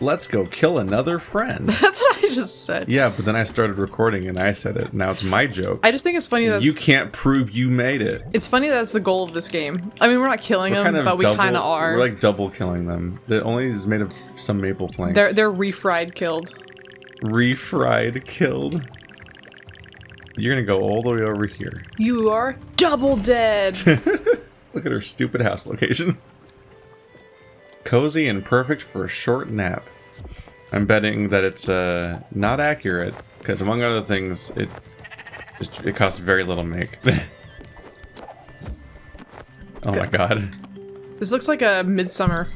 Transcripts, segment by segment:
Let's go kill another friend. That's what I just said. Yeah, but then I started recording and I said it. Now it's my joke. I just think it's funny that you can't prove you made it. It's funny that's the goal of this game. I mean, we're not killing them, but we kind of are. We're like double killing them. It only is made of some maple planks. They're refried killed. Refried killed. You're gonna go all the way over here. You are double dead. Look at her stupid house location. Cozy and perfect for a short nap. I'm betting that it's not accurate because, among other things, it costs very little to make. Oh my god! This looks like a midsummer.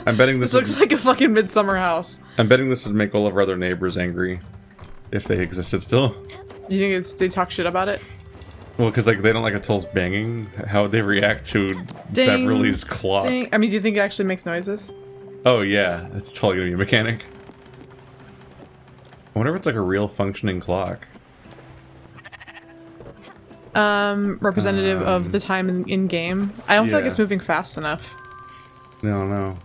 I'm betting this looks like a fucking midsummer house. I'm betting this would make all of our other neighbors angry if they existed still. Do you think they talk shit about it? Well, because like they don't like Atul's banging. How would they react to ding, Beverly's clock? Ding. I mean, do you think it actually makes noises? Oh yeah, it's totally gonna be a mechanic. I wonder if it's like a real functioning clock. Representative of the time in game. I don't feel like it's moving fast enough. No.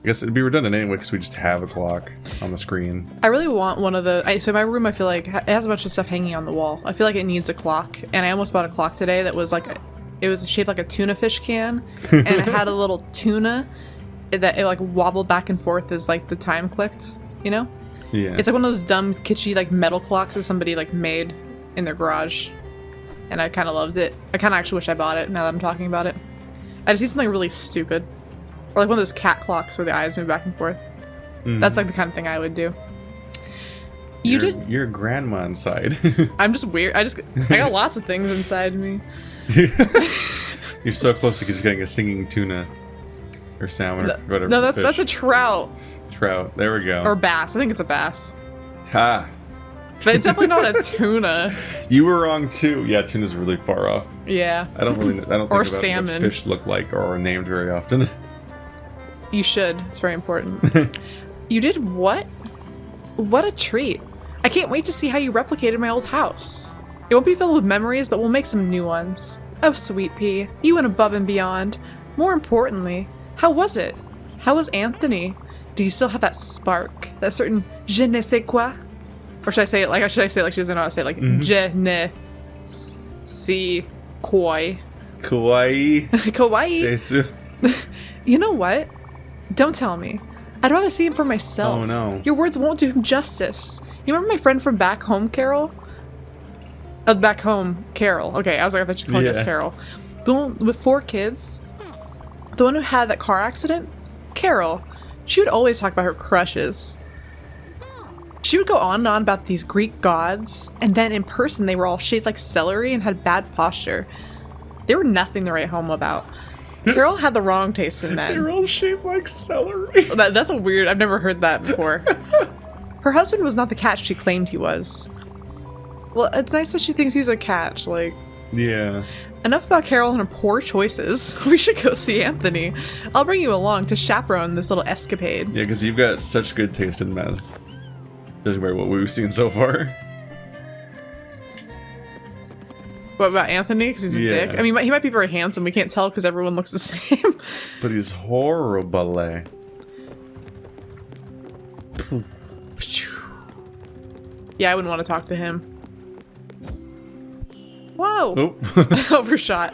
I guess it'd be redundant anyway because we just have a clock on the screen. I really want one of the... So my room, I feel like, it has a bunch of stuff hanging on the wall. I feel like it needs a clock. And I almost bought a clock today that was like... It was shaped like a tuna fish can. And it had a little tuna that it like wobbled back and forth as like the time clicked. You know? Yeah. It's like one of those dumb, kitschy like metal clocks that somebody like made in their garage. And I kind of loved it. I kind of actually wish I bought it now that I'm talking about it. I just need something really stupid. Or like one of those cat clocks where the eyes move back and forth. That's like the kind of thing I would do. You're grandma inside. I'm just weird. I got lots of things inside me. You're so close to just getting a singing tuna. Or salmon or whatever. No, that's a trout. Trout. There we go. Or bass. I think it's a bass. Ha! But it's definitely not a tuna. You were wrong too. Yeah, tuna's really far off. Yeah. I don't think about salmon. what fish look like or are named very often. You should. It's very important. You did what? What a treat. I can't wait to see how you replicated my old house. It won't be filled with memories, but we'll make some new ones. Oh, sweet pea. You went above and beyond. More importantly, how was it? How was Anthony? Do you still have that spark? That certain je ne sais quoi? Or should I say it like she doesn't know how to say it? Like, je ne sais quoi. Kawaii. Kawaii. Desu. You know what? Don't tell me. I'd rather see him for myself. Oh no. Your words won't do him justice. You remember my friend from back home, Carol? Back home, Carol. Okay, I was like, I thought you called us Carol. The one with 4 kids. The one who had that car accident? Carol. She would always talk about her crushes. She would go on and on about these Greek gods, and then in person they were all shaped like celery and had bad posture. They were nothing to write home about. Carol had the wrong taste in men. They're all shaped like celery. That's a weird... I've never heard that before. Her husband was not the catch she claimed he was. Well, it's nice that she thinks he's a catch, like... Yeah. Enough about Carol and her poor choices. We should go see Anthony. I'll bring you along to chaperone this little escapade. Yeah, because you've got such good taste in men. Judging by what we've seen so far. What about Anthony? Because he's a dick? I mean, he might be very handsome. We can't tell because everyone looks the same. But he's horrible. Yeah, I wouldn't want to talk to him. Whoa! Oh. Overshot.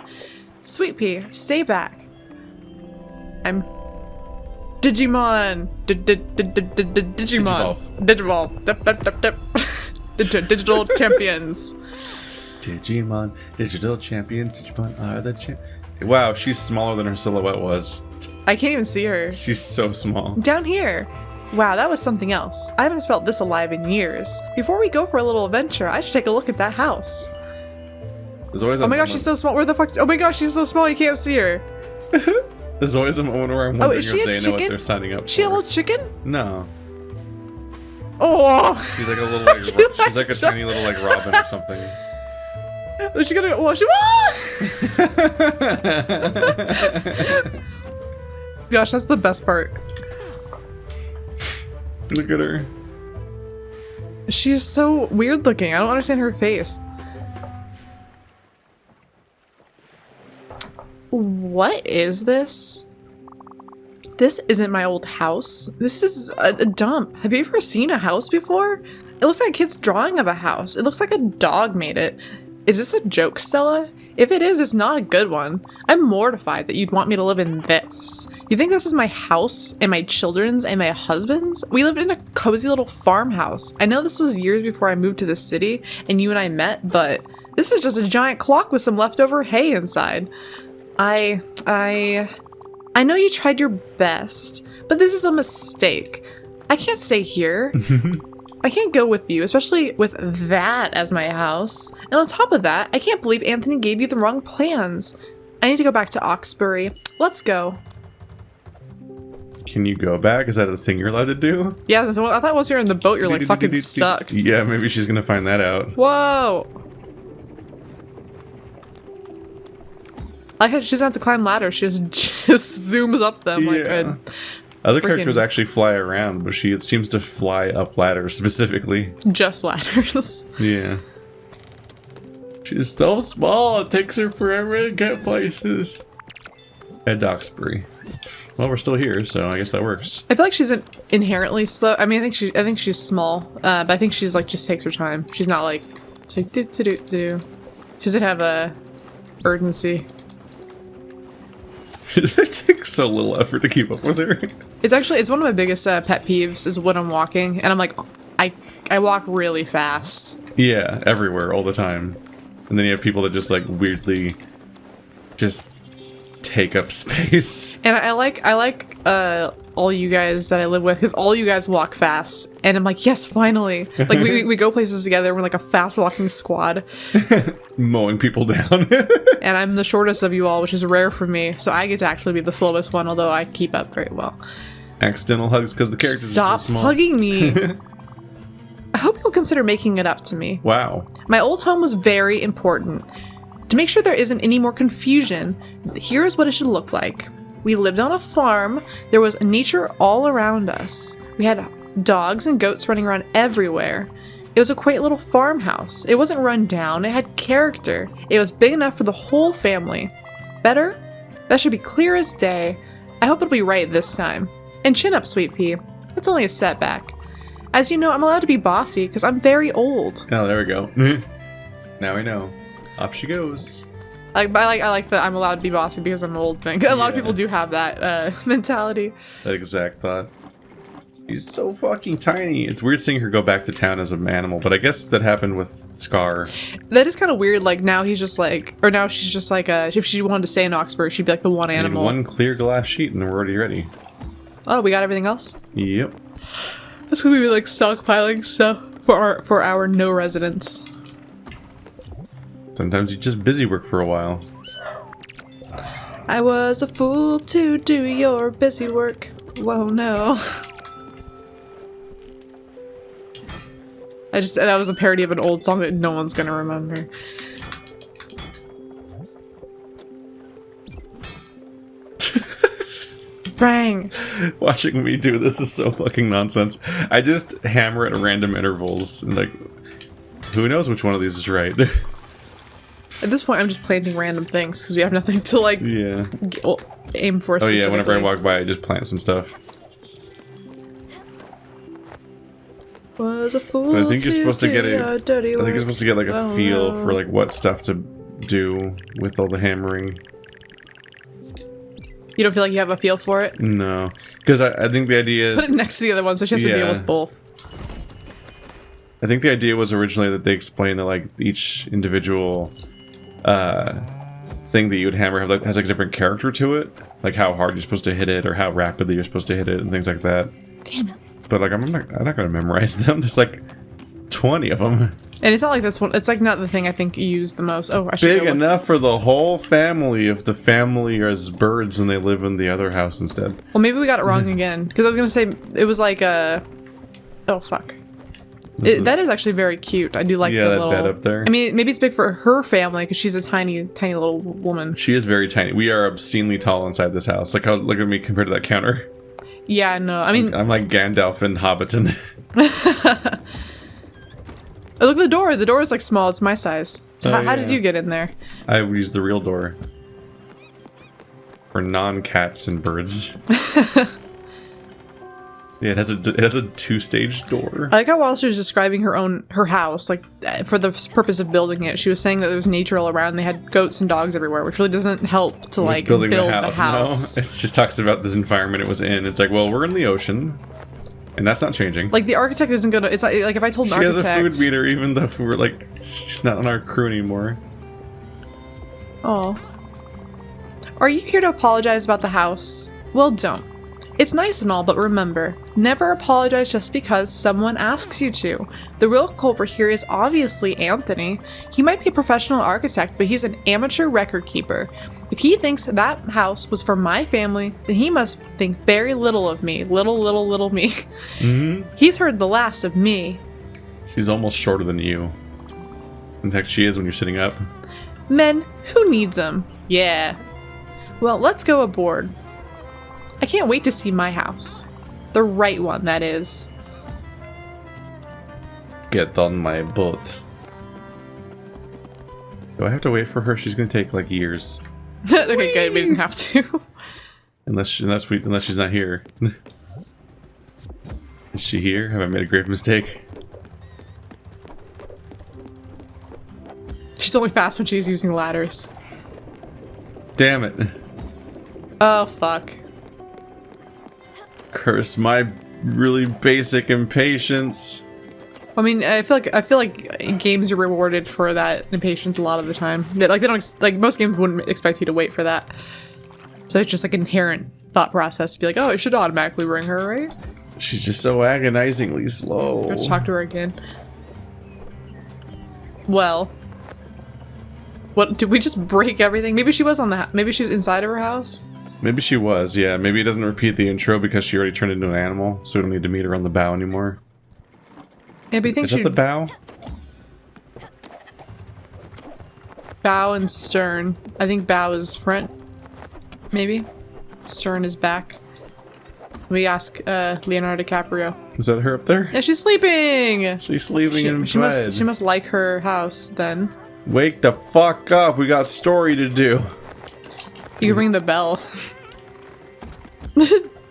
Sweet pea, stay back. I'm Digimon. Digimon. Digivolve. Digital champions. Digimon, digital champions. Digimon are the champ. Wow, she's smaller than her silhouette was. I can't even see her. She's so small. Down here. Wow, that was something else. I haven't felt this alive in years. Before we go for a little adventure, I should take a look at that house. There's always oh my gosh, she's so small. Where the fuck? Oh my gosh, she's so small. You can't see her. There's always a moment where I'm wondering is if she they a know what chicken? they're signing up for. She a little chicken? No. Oh. She's like a little like she's like a tiny little like robin or something. Is she gonna? Well, she. Gosh, that's the best part. Look at her. She is so weird looking. I don't understand her face. What is this? This isn't my old house. This is a dump. Have you ever seen a house before? It looks like a kid's drawing of a house. It looks like a dog made it. Is this a joke, Stella? If it is, it's not a good one. I'm mortified that you'd want me to live in this. You think this is my house and my children's and my husband's? We lived in a cozy little farmhouse. I know this was years before I moved to the city and you and I met, but this is just a giant clock with some leftover hay inside. I know you tried your best, but this is a mistake. I can't stay here. I can't go with you, especially with that as my house. And on top of that, I can't believe Anthony gave you the wrong plans. I need to go back to Oxbury. Let's go. Can you go back? Is that a thing you're allowed to do? Yeah, so I thought once you're in the boat, you're like fucking stuck. Yeah, maybe she's gonna find that out. Whoa! I like she doesn't have to climb ladders. She just zooms up them like a other characters actually fly around, but she seems to fly up ladders specifically. Just ladders. Yeah. She's so small, it takes her forever to get places. At Doxbury. Well, we're still here, so I guess that works. I feel like she's inherently slow. I mean, I think she's small, but I think she's like just takes her time. She's not like do. She doesn't have a urgency. It takes so little effort to keep up with her. It's one of my biggest pet peeves is when I'm walking and I'm like, I walk really fast. Yeah, everywhere, all the time. And then you have people that just like weirdly just take up space. And I like all you guys that I live with because all you guys walk fast, and I'm like, yes, finally. Like we go places together. We're like a fast walking squad, mowing people down. And I'm the shortest of you all, which is rare for me. So I get to actually be the slowest one, although I keep up very well. Accidental hugs because the characters Stop are so small. hugging me. I hope you'll consider making it up to me. Wow. My old home was very important. To make sure there isn't any more confusion, here's what it should look like. We lived on a farm. There was nature all around us. We had dogs and goats running around everywhere. It was a quaint little farmhouse. It wasn't run down. It had character. It was big enough for the whole family. Better? That should be clear as day. I hope it'll be right this time. And chin up, Sweet Pea. That's only a setback. As you know, I'm allowed to be bossy because I'm very old. Oh, there we go. Now we know. Off she goes. I like that I'm allowed to be bossy because I'm old thing. A lot of people do have that mentality. That exact thought. She's so fucking tiny. It's weird seeing her go back to town as an animal, but I guess that happened with Scar. That is kind of weird. Like now he's just like, or now she's just like, if she wanted to stay in Oxford, she'd be like the one animal. One clear glass sheet and we're already ready. Oh, we got everything else? Yep. That's gonna be like stockpiling stuff for our no residents. Sometimes you just busy work for a while. I was a fool to do your busy work. Whoa, no. That was a parody of an old song that no one's gonna remember. Bang! Watching me do this is so fucking nonsense. I just hammer at random intervals and like, who knows which one of these is right? At this point, I'm just planting random things because we have nothing to like aim for. Oh yeah, whenever I walk by, I just plant some stuff. Was a fool. But I think you're supposed to get I think you're supposed to get like a feel for like what stuff to do with all the hammering. You don't feel like you have a feel for it? No, because I think the idea. Put it next to the other one so she has to deal with both. I think the idea was originally that they explained that like each individual thing that you would hammer has like a different character to it, like how hard you're supposed to hit it or how rapidly you're supposed to hit it and things like that. Damn it! But like I'm not gonna memorize them. There's like 20 of them. And it's not like that's one. It's like not the thing I think you use the most. Oh, I should big enough for the whole family if the family is birds and they live in the other house instead. Well, maybe we got it wrong again because I was gonna say it was like a. Oh fuck. That is actually very cute. I do like the little bed up there. I mean, maybe it's big for her family because she's a tiny little woman. She is very tiny. We are obscenely tall inside this house. Like how look at me compared to that counter. Yeah, no. I mean, I'm like Gandalf and Hobbiton. Oh, look at the door. The door is like small. It's my size. So how did you get in there? I used the real door. for non-cats and birds. Yeah, it has a 2-stage door. I like how while she was describing her house, like for the purpose of building it, she was saying that there was nature all around. And they had goats and dogs everywhere, which really doesn't help to like build the house. No, it just talks about this environment it was in. It's like, well, we're in the ocean, and that's not changing. Like the architect isn't gonna. It's like if I told an architect, she has a food meter, even though we're like, she's not on our crew anymore. Oh, are you here to apologize about the house? Well, don't. It's nice and all, but remember, never apologize just because someone asks you to. The real culprit here is obviously Anthony. He might be a professional architect, but he's an amateur record keeper. If he thinks that house was for my family, then he must think very little of me. Little me. Mm-hmm. He's heard the last of me. She's almost shorter than you. In fact, she is when you're sitting up. Men, who needs them? Yeah. Well, let's go aboard. I can't wait to see my house. The right one, that is. Get on my boat. Do I have to wait for her? She's gonna take like years. Okay, Whee! Good. We didn't have to. unless she's not here. Is she here? Have I made a grave mistake? She's only fast when she's using ladders. Damn it. Oh, fuck. Curse my really basic impatience. I mean, I feel like in games you're rewarded for that impatience a lot of the time. Like they don't like most games wouldn't expect you to wait for that. So it's just like an inherent thought process to be like, oh, it should automatically bring her, right? She's just so agonizingly slow. Let's talk to her again. Well, what did we just break everything? Maybe she was maybe she was inside of her house. Maybe she was, yeah. Maybe it doesn't repeat the intro because she already turned into an animal, so we don't need to meet her on the bow anymore. Yeah, but you think Is that the bow? Bow and stern. I think bow is front. Maybe. Stern is back. We ask Leonardo DiCaprio. Is that her up there? Yeah, she's sleeping! She's sleeping in bed. She must like her house, then. Wake the fuck up, we got story to do. You can ring the bell.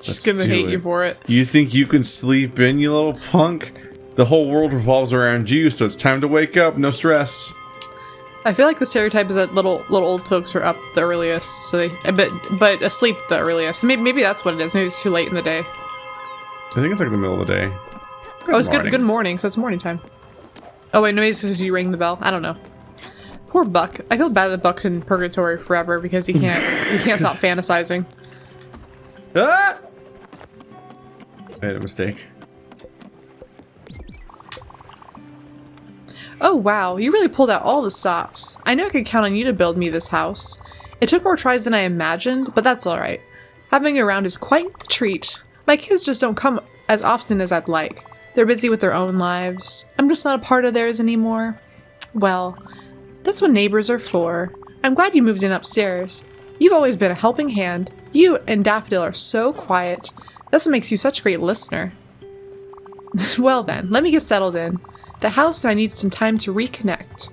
She's gonna hate you for it. You think you can sleep in, you little punk? The whole world revolves around you, so it's time to wake up, no stress. I feel like the stereotype is that little old folks are up the earliest, so but asleep the earliest. So maybe that's what it is. Maybe it's too late in the day. I think it's like the middle of the day. It's good morning, so it's morning time. Oh wait, no, it's because you ring the bell. I don't know. Poor Buck. I feel bad that Buck's in purgatory forever because he can't stop fantasizing. Ah! I made a mistake. Oh wow, you really pulled out all the stops. I know I could count on you to build me this house. It took more tries than I imagined, but that's alright. Having you around is quite the treat. My kids just don't come as often as I'd like. They're busy with their own lives. I'm just not a part of theirs anymore. Well, that's what neighbors are for. I'm glad you moved in upstairs. You've always been a helping hand. You and Daffodil are so quiet. That's what makes you such a great listener. Well then, let me get settled in. The house and I need some time to reconnect.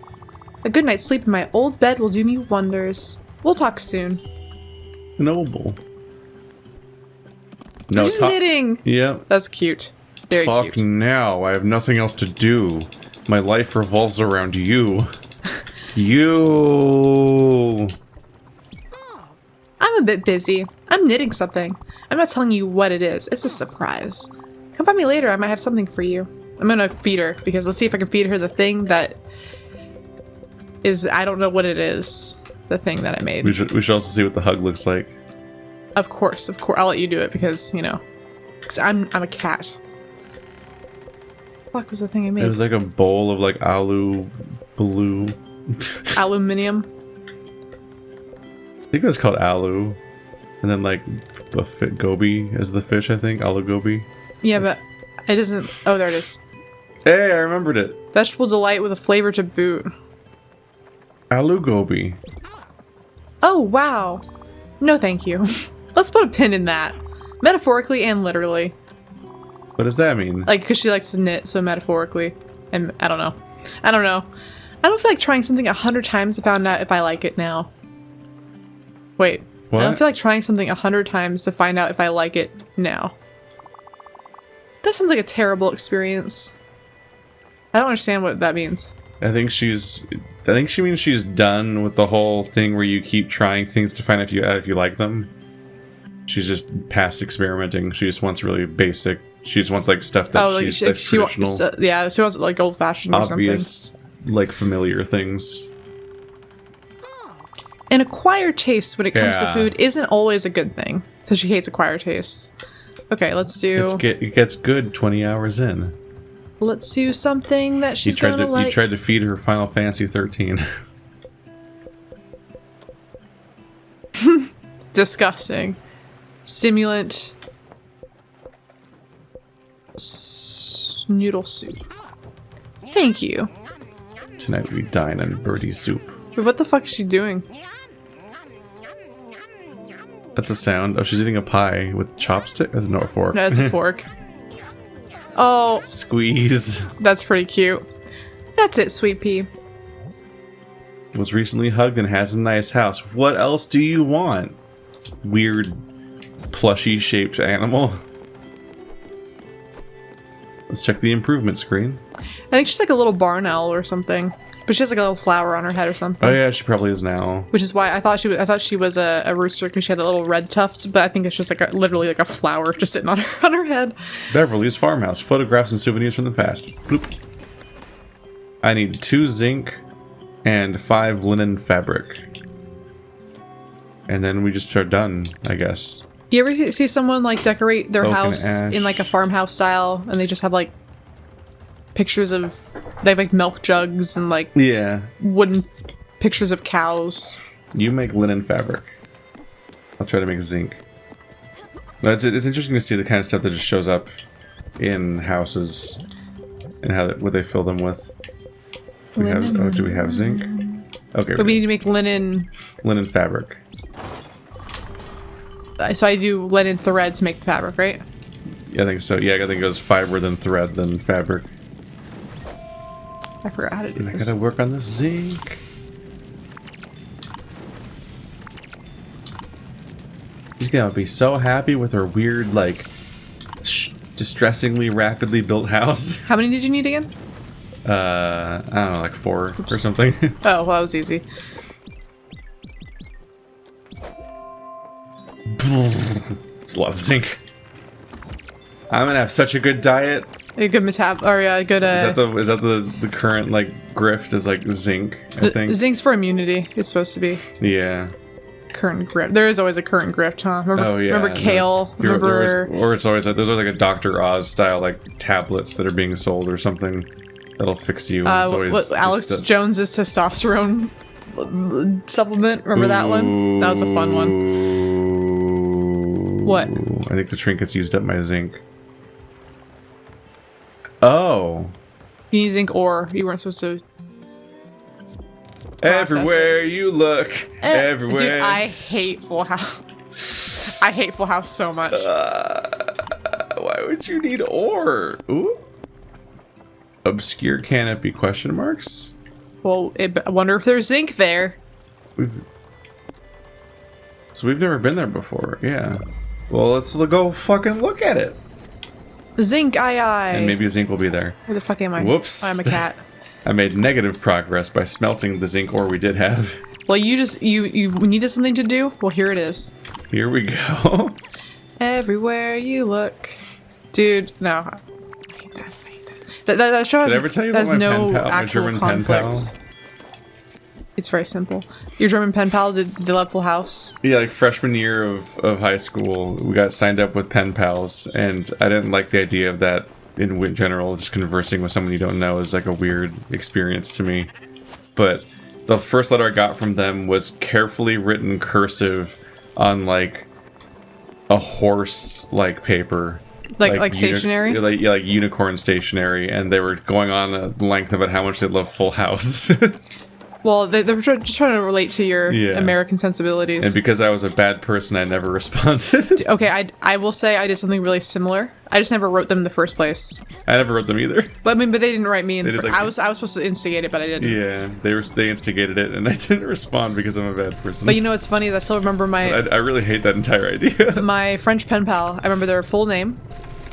A good night's sleep in my old bed will do me wonders. We'll talk soon. Noble. No, She's knitting! Yep. That's cute. Very talk cute. now. I have nothing else to do. My life revolves around you. You. I'm a bit busy. I'm knitting something. I'm not telling you what it is. It's a surprise. Come find me later. I might have something for you. I'm gonna feed her because let's see if I can feed her the thing that is, I don't know what it is. The thing that I made. We should also see what the hug looks like. Of course. I'll let you do it because, you know, because I'm a cat. What was the thing I made? It was like a bowl of like blue. Aluminium. I think it was called alu. And then like gobi as the fish, I think. Alu gobi. Yeah, but it isn't. Oh, there it is. Hey, I remembered it. Vegetable delight with a flavor to boot. Alu gobi. Oh, wow. No, thank you. Let's put a pin in that. Metaphorically and literally. What does that mean? Like, because she likes to knit, so metaphorically. And I don't know. I don't feel like trying something 100 times to find out if I like it now. Wait. What? I don't feel like trying something 100 times to find out if I like it now. That sounds like a terrible experience. I don't understand what that means. I think she means she's done with the whole thing where you keep trying things to find out if you like them. She's just past experimenting. She just wants really basic. She just wants like stuff that that's traditional. Yeah, she wants like old fashioned or something. Obvious, like familiar things. An acquired taste when it comes to food isn't always a good thing. So she hates acquired tastes. Okay, let's do... It gets good 20 hours in. Let's do something that she's gonna like. You tried to feed her Final Fantasy 13. Disgusting. Stimulant. Noodle soup. Thank you. Tonight we dine on birdie soup. Wait, what the fuck is she doing? That's a sound. Oh, she's eating a pie with chopstick? That's no fork. No, it's a fork. Oh. Squeeze. That's pretty cute. That's it, Sweet Pea. Was recently hugged and has a nice house. What else do you want? Weird, plushy shaped animal. Let's check the improvement screen. I think she's like a little barn owl or something. But she has like a little flower on her head or something. Oh yeah, she probably is now. Which is why I thought she was a rooster because she had that little red tuft, but I think it's just like literally like a flower just sitting on her head. Beverly's farmhouse. Photographs and souvenirs from the past. Bloop. I need 2 zinc and 5 linen fabric. And then we just are done, I guess. You ever see someone like decorate their Oak house in like a farmhouse style and they just have like pictures of, they have like milk jugs and like wooden pictures of cows. You make linen fabric. I'll try to make zinc. No, it's interesting to see the kind of stuff that just shows up in houses and what they fill them with. Do we have zinc? Okay. But we need to make linen fabric. So I do linen thread to make the fabric, right? Yeah, I think so. Yeah, I think it goes fiber, then thread, then fabric. I forgot how to do this. I gotta work on this zinc. She's gonna be so happy with her weird, like, distressingly rapidly built house. How many did you need again? I don't know, like 4 or something. Oh, well, that was easy. It's a lot of zinc. I'm gonna have such a good diet. A good metab, or yeah, a good. Is that the current like grift is like zinc? I think zinc's for immunity. It's supposed to be. Yeah. Current grift. There is always a current grift, huh? Remember, oh yeah. Remember kale? Or it's always like there's always like a Dr. Oz style like tablets that are being sold or something that'll fix you. It's always Alex Jones's testosterone supplement. Remember that one? That was a fun one. What? I think the trinkets used up my zinc. Oh. You need zinc ore. You weren't supposed to. Everywhere you look. Everywhere. Dude, I hate Full House. I hate Full House so much. Why would you need ore? Ooh. Obscure canopy question marks? Well, I wonder if there's zinc there. So we've never been there before. Yeah. Well, let's go fucking look at it. Zinc, aye. And maybe zinc will be there. Where the fuck am I? Whoops. I'm a cat. I made negative progress by smelting the zinc ore we did have. Well, you needed something to do? Well, here it is. Here we go. Everywhere you look. Dude, no. I hate that. That show has, did I ever tell you about my pen pal, my German pen pal? It's very simple. Your German pen pal, did they love Full House? Yeah, like freshman year of high school, we got signed up with pen pals, and I didn't like the idea of that in general. Just conversing with someone you don't know is like a weird experience to me. But the first letter I got from them was carefully written cursive on like a horse like paper. Like stationery? Like unicorn stationery, and they were going on a length about how much they love Full House. Well, they're just trying to relate to your Yeah. American sensibilities. And because I was a bad person, I never responded. Okay, I will say I did something really similar. I just never wrote them in the first place. I never wrote them either. But I mean, but they didn't write me in. They did, like- I was supposed to instigate it, but I didn't. Yeah, they instigated it, and I didn't respond because I'm a bad person. But you know what's funny is I still remember I really hate that entire idea. my French pen pal. I remember their full name,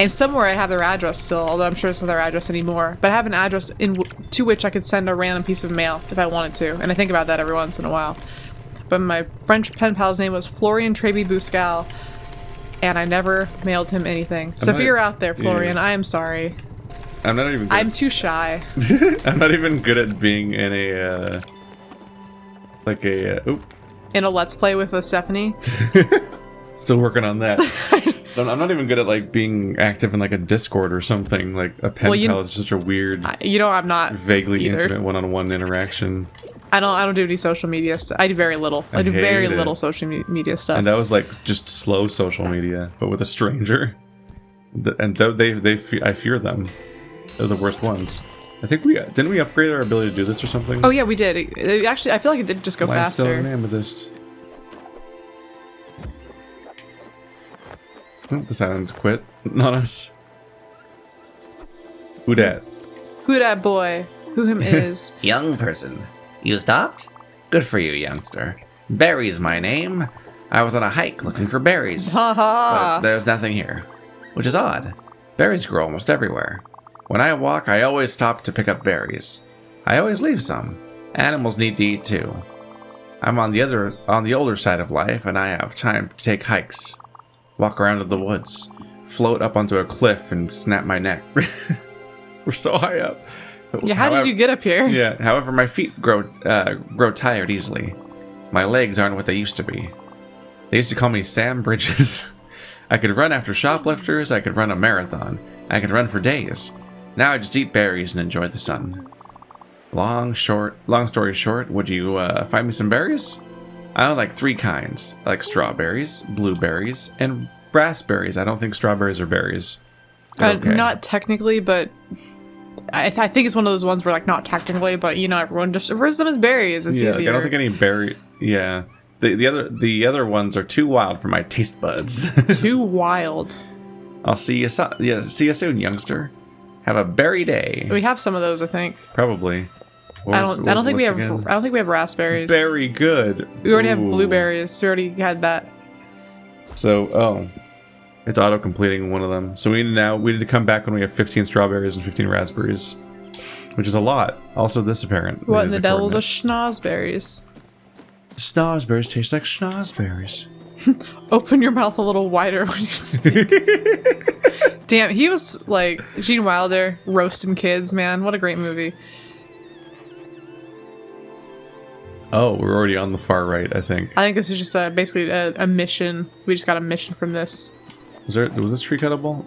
and somewhere I have their address still. Although I'm sure it's not their address anymore. But I have an address to which I could send a random piece of mail if I wanted to, and I think about that every once in a while. But my French pen pal's name was Florian Tréby Bouscal, and I never mailed him anything. So if you're out there, Florian, I am sorry. I'm not even. I'm too shy. I'm not even good at being in a In a Let's Play with Stephanie. Still working on that. I'm not even good at like being active in like a Discord or something. Like a pen pal is such a weird, I'm not vaguely either. intimate one-on-one interaction. I don't do any social media stuff. I do very little. I do very little social media stuff. And that was like just slow social media, but with a stranger. And I fear them. They're the worst ones. I think didn't we upgrade our ability to do this or something? Oh yeah, we did. It actually, I feel like it did just go faster. Limestone and amethyst. Oh, the sound quit. Not us. Who dat? Who that boy? Who him is? Young person. You stopped? Good for you, youngster. Berry's my name. I was on a hike looking for berries. Ha ha! But there's nothing here. Which is odd. Berries grow almost everywhere. When I walk, I always stop to pick up berries. I always leave some. Animals need to eat too. I'm on the older side of life, and I have time to take hikes. Walk around in the woods. Float up onto a cliff and snap my neck. We're so high up. Yeah, how did you get up here? Yeah, however, my feet grow tired easily. My legs aren't what they used to be. They used to call me Sam Bridges. I could run after shoplifters, I could run a marathon, I could run for days. Now I just eat berries and enjoy the sun. Long story short, would you find me some berries? I only like 3 kinds. I like strawberries, blueberries, and raspberries. I don't think strawberries are berries. Okay. Not technically, but I think it's one of those ones where, like, not technically, but you know, everyone just refers to them as berries. It's Yeah, easier. like, I don't think any berry. Yeah, the other ones are too wild for my taste buds. Too wild. I'll see you soon, youngster. Have a berry day. We have some of those, I think. Probably. I don't think we have. I don't think we have raspberries. Very good. We already have Ooh. blueberries. We already had that. So, it's auto completing one of them. So we need to come back when we have 15 strawberries and 15 raspberries, which is a lot. Also, this apparent. What in the devil's are schnozberries? Schnozberries taste like schnozberries. Open your mouth a little wider when you speak. Damn, he was like Gene Wilder roasting kids, man. What a great movie. Oh, we're already on the far right, I think. I think this is just basically a mission. We just got a mission from this. Was this tree cuttable?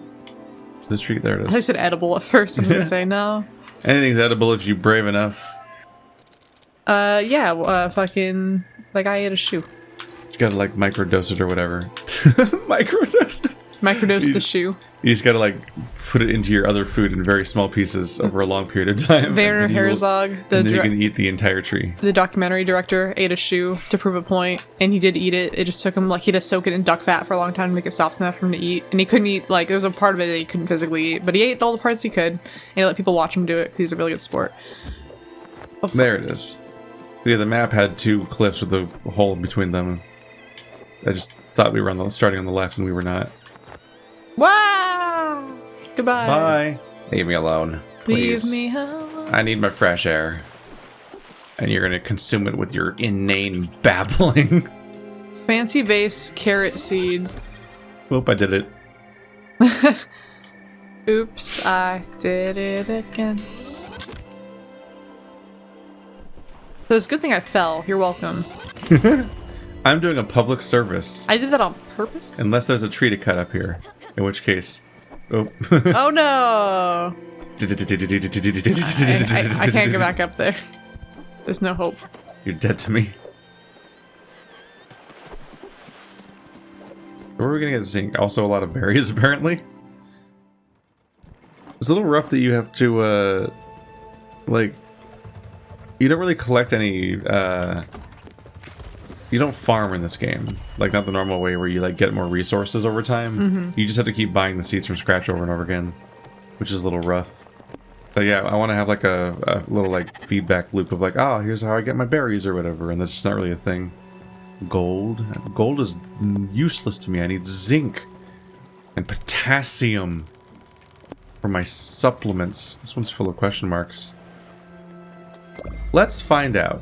This tree, there it I is. said edible at first. I'm gonna say no. Anything's edible if you're brave enough. Yeah, fucking, like I ate a shoe. You gotta like microdose it or whatever. Microdose it. Microdose the shoe. You just gotta like put it into your other food in very small pieces over a long period of time. Werner and then Herzog, and then you can eat the entire tree. the documentary director, ate a shoe to prove a point, and he did eat it. It just took him, like, he had to soak it in duck fat for a long time to make it soft enough for him to eat. And he couldn't eat, like, there was a part of it that he couldn't physically eat, but he ate all the parts he could, and he let people watch him do it because he's a really good sport. Oh, There it is. Yeah, the map had 2 cliffs with a hole between them. I just thought we were starting on the left, and we were not. Wow! Goodbye. Bye. Leave me alone, please. Leave me alone. I need my fresh air. And you're gonna consume it with your inane babbling. Fancy vase, carrot seed. Oop, I did it. Oops, I did it again. So it's a good thing I fell. You're welcome. I'm doing a public service. I did that on purpose? Unless there's a tree to cut up here. In which case... Oh. Oh no! I can't go back up there. There's no hope. You're dead to me. Where are we gonna get zinc? Also a lot of berries, apparently. It's a little rough that you have to, like... you don't really collect any, you don't farm in this game. Like, not the normal way where you, like, get more resources over time. You just have to keep buying the seeds from scratch over and over again, which is a little rough. So yeah, I want to have, like, a little, like, feedback loop of, like, oh, here's how I get my berries or whatever, and that's just not really a thing. Gold? Gold is useless to me. I need zinc and potassium for my supplements. This one's full of question marks. Let's find out.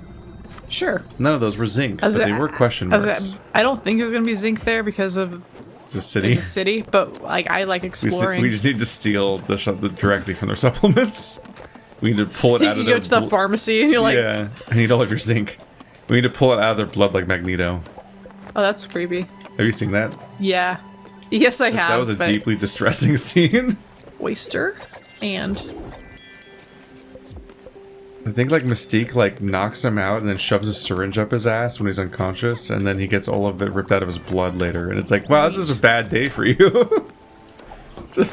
Sure. None of those were zinc, but they were question marks. I don't think there's gonna be zinc there because of It's a city. it's a city, but like I like exploring. We just need to steal the directly from their supplements. We need to pull it out you of go their to the pharmacy and you're like, yeah, I need all of your zinc. We need to pull it out of their blood like Magneto. oh, that's creepy. Have you seen that? Yeah. Yes, I have. That was a deeply distressing scene. oyster and I think like Mystique like knocks him out and then shoves a syringe up his ass when he's unconscious, and then he gets all of it ripped out of his blood later. And it's like, wow, this is a bad day for you. It's a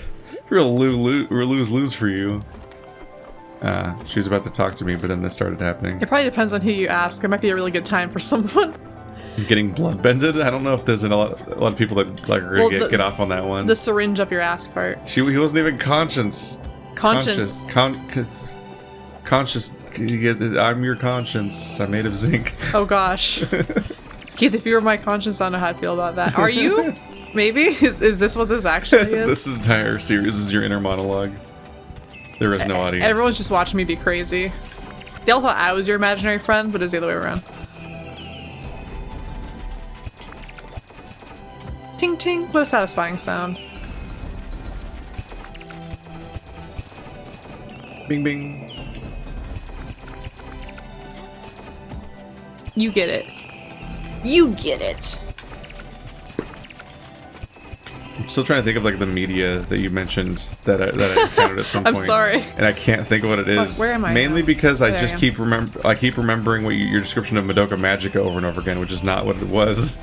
real lose-lose for you. She's about to talk to me, but then this started happening. it probably depends on who you ask. It might be a really good time for someone. Getting blood bended. I don't know if there's a lot of people that like are gonna get off on that one. The syringe up your ass part. He wasn't even conscious. Conscience. Conscious. I'm your conscience. I'm made of zinc. Oh gosh. Keith, if you were my conscience, I don't know how I feel about that. Are you? Maybe? Is this what this actually is? This entire series is your inner monologue. There is no audience. Everyone's just watching me be crazy. They all thought I was your imaginary friend, but it's the other way around. Ting ting. What a satisfying sound. Bing bing. You get it. You get it. I'm still trying to think of like the media that you mentioned that I encountered at some I'm point. sorry. And I can't think of what it is. Where am I Mainly now? because I There just I am. keep remembering what your description of Madoka Magica over and over again, which is not what it was.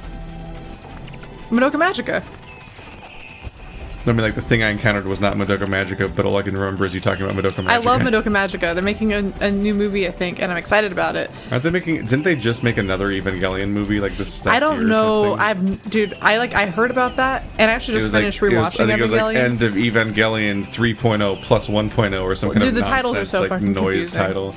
Madoka Magica. I mean, like, the thing I encountered was not Madoka Magica, but all I can remember is you talking about Madoka Magica. I love Madoka Magica. They're making a new movie, I think, and I'm excited about it. Aren't they making... Didn't they just make another Evangelion movie, like, this I don't year or know. something? I heard about that, and I actually just finished rewatching I think Evangelion. it was like End of Evangelion 3.0 plus 1.0 or some kind Dude, of the titles are nonsense, so like, fucking noise confusing. title.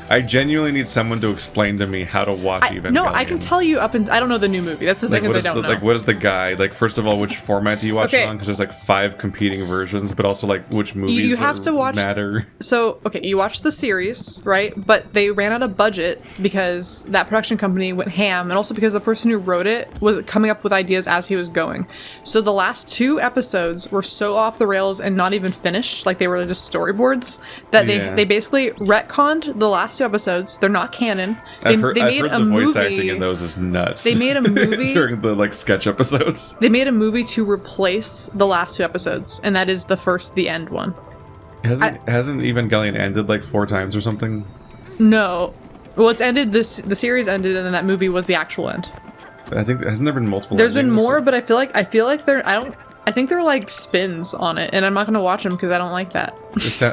I genuinely need someone to explain to me how to watch Evangelion. No, I can tell you I don't know the new movie. That's the thing is I don't know. Like, what is the guide? Like, first of all, which format do you watch Okay. it on? Because there's like 5 competing versions, but also like which movies You have to watch- matter. So, okay, you watch the series, right? But they ran out of budget because that production company went ham, and also because the person who wrote it was coming up with ideas as he was going. So the last 2 episodes were so off the rails and not even finished, like they were just storyboards, that Yeah. they basically retconned the last 2 episodes. They're not canon. I've heard the voice acting in those is nuts. They made a movie during the like sketch episodes. They made a movie to replace the last 2 episodes, and that is the end one. Hasn't Evangelion ended like 4 times or something? No. Well, it's ended, the series ended, and then that movie was the actual end. I think hasn't there been multiple? There's been endings? more, but I feel like I think they're like spins on it, and I'm not gonna watch them because I don't like that.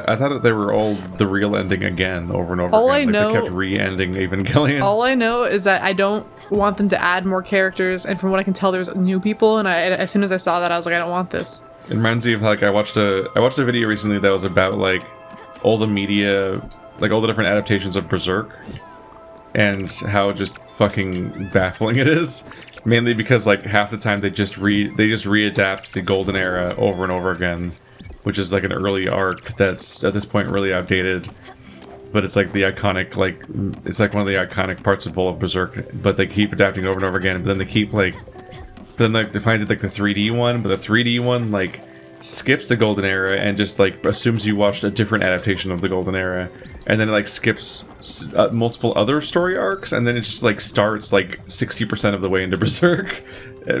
I thought they were all the real ending again, over and over All again. I know- they kept re-ending Evangelion. All I know is that I don't want them to add more characters, and from what I can tell, there's new people, and as soon as I saw that, I was like, I don't want this. It reminds me of like I watched a video recently that was about like all the media, like all the different adaptations of Berserk, and how just fucking baffling it is. Mainly because like half the time they just readapt the Golden Era over and over again, which is like an early arc that's at this point really outdated. But it's like the iconic, like it's like one of the iconic parts of all of Berserk. But they keep adapting over and over again. But then they keep like, they find like the 3D one, but the 3D one like skips the Golden Era and just like assumes you watched a different adaptation of the Golden Era, and then it like skips multiple other story arcs, and then it just like starts like 60% of the way into Berserk,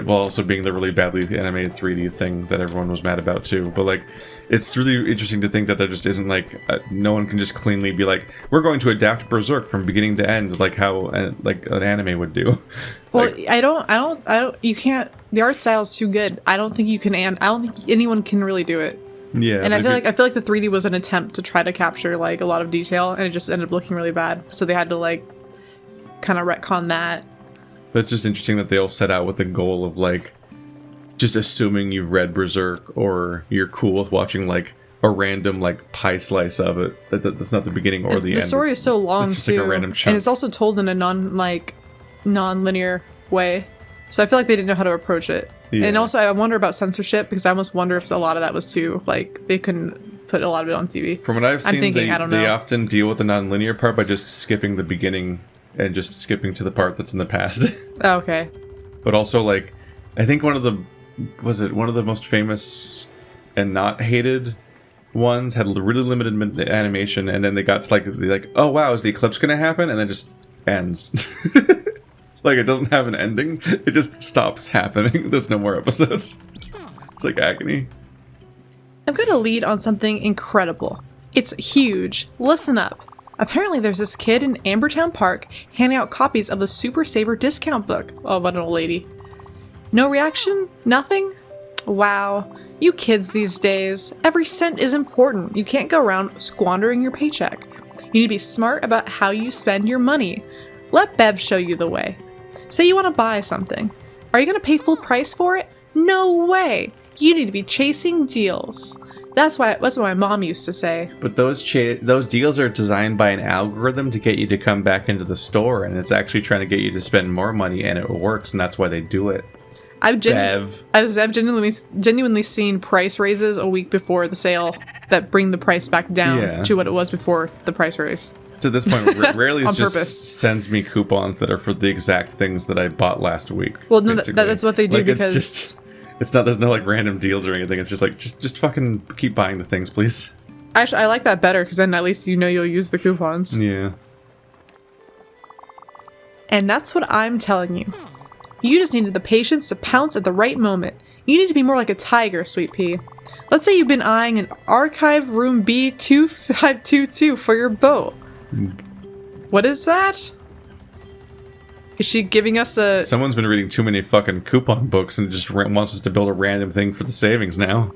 while also being the really badly animated 3D thing that everyone was mad about too. But like, it's really interesting to think that there just isn't like no one can just cleanly be like, we're going to adapt Berserk from beginning to end like how like an anime would do. Well, Like, I don't. You can't. The art style is too good. I don't think you can. I don't think anyone can really do it. Yeah, And I feel like the 3D was an attempt to try to capture like a lot of detail, and it just ended up looking really bad. So they had to like kind of retcon that. But it's just interesting that they all set out with the goal of like just assuming you've read Berserk or you're cool with watching like a random like pie slice of it. That's not the beginning or the end. The story is so long it's just too, like a random chunk. and it's also told in a non-linear way. So I feel like they didn't know how to approach it. Yeah. And also I wonder about censorship, because I almost wonder if a lot of that was too like they couldn't put a lot of it on TV. From what I've seen, I don't they know. often deal with the non-linear part by just skipping the beginning and just skipping to the part that's in the past. Oh, okay. But also, like, I think one of the most famous and not hated ones had really limited animation, and then they got to like, oh wow, is the eclipse gonna happen? And then just ends. Like, it doesn't have an ending. It just stops happening. There's no more episodes. It's like agony. I'm going to lead on something incredible. It's huge. Listen up. Apparently there's this kid in Ambertown Park handing out copies of the Super Saver discount book. Oh, what an old lady. No reaction? Nothing? Wow. You kids these days. Every cent is important. You can't go around squandering your paycheck. You need to be smart about how you spend your money. Let Bev show you the way. Say you want to buy something. Are you going to pay full price for it? No way. You need to be chasing deals. That's what my mom used to say. But those deals are designed by an algorithm to get you to come back into the store, and it's actually trying to get you to spend more money, and it works, and that's why they do it. I've genuinely seen price raises a week before the sale that bring the price back down to what it was before the price raise. So at this point, rarely On just purpose. sends me coupons that are for the exact things that I bought last week. Well, no, basically. that's what they do, like, because it's not. There's no like random deals or anything. It's just like just fucking keep buying the things, please. actually I like that better, because then at least you know you'll use the coupons. Yeah. And that's what I'm telling you. You just needed the patience to pounce at the right moment. You need to be more like a tiger, Sweet Pea. Let's say you've been eyeing an archive room B2522 for your boat. What is that? Is she giving us a... Someone's been reading too many fucking coupon books and just wants us to build a random thing for the savings now.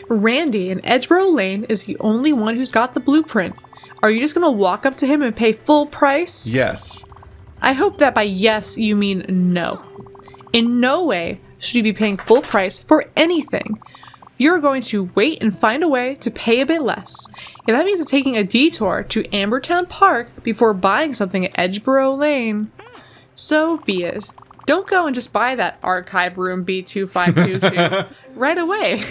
Randy in Edgeboro Lane is the only one who's got the blueprint. Are you just gonna walk up to him and pay full price? Yes. I hope that by yes you mean no. In no way should you be paying full price for anything. You're going to wait and find a way to pay a bit less. If that means taking a detour to Ambertown Park before buying something at Edgeboro Lane, so be it. Don't go and just buy that archive room B2522 right away.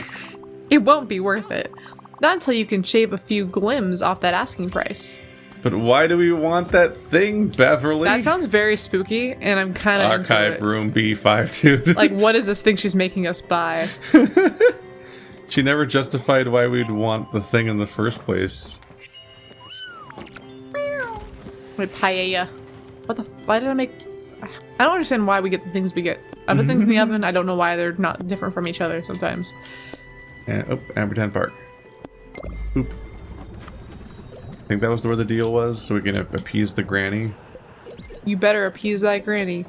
It won't be worth it. Not until you can shave a few glims off that asking price. But why do we want that thing, Beverly? That sounds very spooky, and I'm kind of Archive room B52. Like, what is this thing she's making us buy? She never justified why we'd want the thing in the first place. Wait, paella. What the why did I make... I don't understand why we get the things we get. I put things in the oven, I don't know why they're not different from each other sometimes. Oh, Ambertown Park. Oop. I think that was where the deal was, so we can appease the granny. You better appease that granny.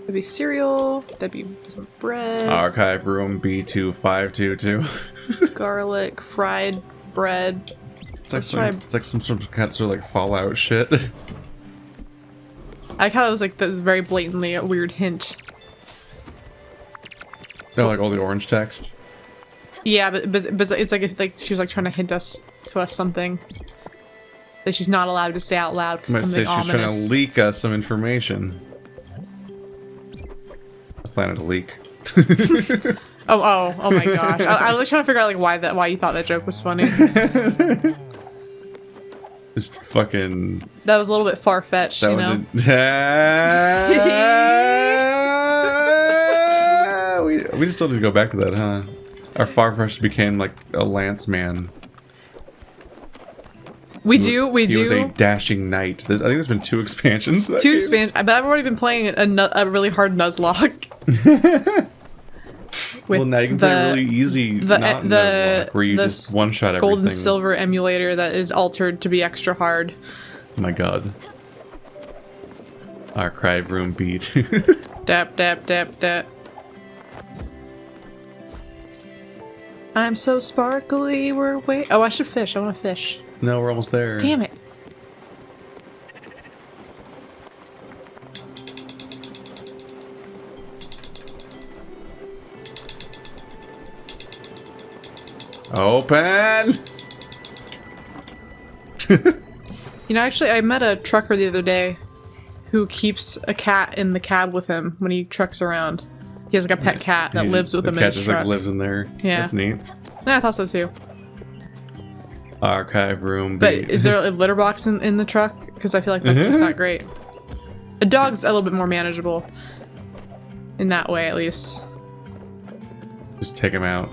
That'd be cereal, that'd be some bread, Archive room B2522. garlic, fried bread. It's like some sort of like Fallout shit. I thought it was like this very blatantly a weird hint. Oh, like all the orange text. Yeah, but it's like if like she was like trying to hint to us something that she's not allowed to say out loud Might because say something she's trying ominous. to leak us some information. I planted a leak. Oh my gosh! I was trying to figure out like why you thought that joke was funny. Just fucking. That was a little bit far fetched, you know. We just still need to go back to that, huh? Our Farfetch became like a lance man. We do. He was a dashing knight. I think there's been 2 expansions. To that Two game. expansion, but I've already been playing a really hard Nuzlocke. Well, now you can play a really easy Nuzlocke, where you just one-shot everything. Gold and silver emulator that is altered to be extra hard. Oh my god. Archive room beat. Dap dap dap dap. I'm so sparkly. We're way. Oh, I should fish. I want to fish. No, we're almost there. Damn it. Open! You know, actually, I met a trucker the other day who keeps a cat in the cab with him when he trucks around. He has like a pet cat that lives with him in his just truck. like lives in there. Yeah. That's neat. Yeah, I thought so too. Archive room. But is there a litter box in the truck? Because I feel like that's just not great. A dog's a little bit more manageable. In that way, at least. Just take him out.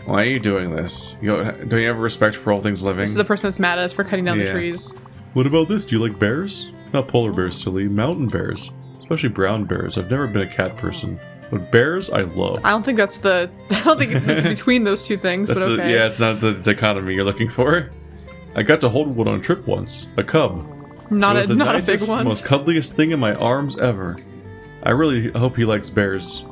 Why are you doing this? Don't you have respect for all things living? This is the person that's mad at us for cutting down the trees. What about this? Do you like bears? Not polar bears, silly. Mountain bears. Especially brown bears. I've never been a cat person. But bears, I love. I don't think that's the... I don't think it's between those two things, but okay. Yeah, it's not the dichotomy you're looking for. I got to hold one on a trip once. A cub. Not it was a the not nicest, a big one. most cuddliest thing in my arms ever. I really hope he likes bears.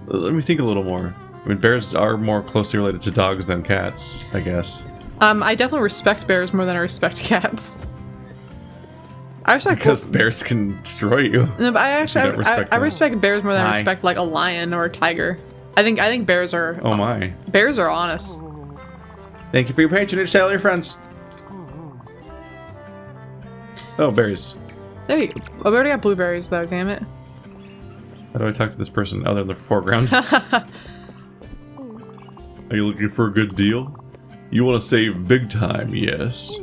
Let me think a little more. I mean, bears are more closely related to dogs than cats, I guess. I definitely respect bears more than I respect cats. I respect Because bears can destroy you. No, but I them. respect bears more than I Hi. respect like a lion or a tiger. I think bears are Oh my. bears are honest. Thank you for your patronage. Tell all your friends. Oh, berries. There you go. Oh, we already got blueberries though, damn it. How do I talk to this person other than the foreground? Are you looking for a good deal? You want to save big time, yes.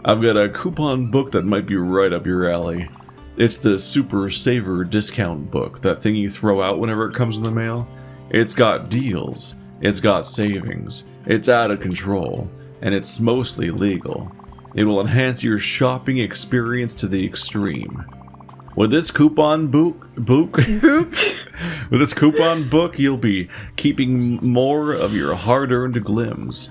I've got a coupon book that might be right up your alley. It's the Super Saver discount book, that thing you throw out whenever it comes in the mail. It's got deals, it's got savings, it's out of control, and it's mostly legal. It will enhance your shopping experience to the extreme. With this coupon book, with this coupon book, you'll be keeping more of your hard-earned glims.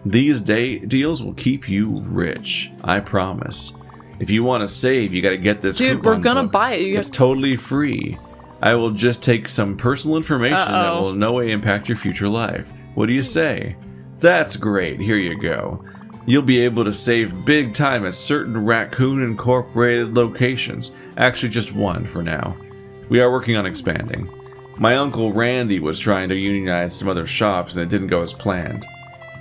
These deals will keep you rich, I promise. If you want to save, you got to get this coupon Dude, we're gonna book. buy it. It's totally free. I will just take some personal information that will in no way impact your future life. What do you say? That's great. Here you go. You'll be able to save big time at certain Raccoon Incorporated locations. Actually, just one for now. We are working on expanding. My uncle Randy was trying to unionize some other shops and it didn't go as planned.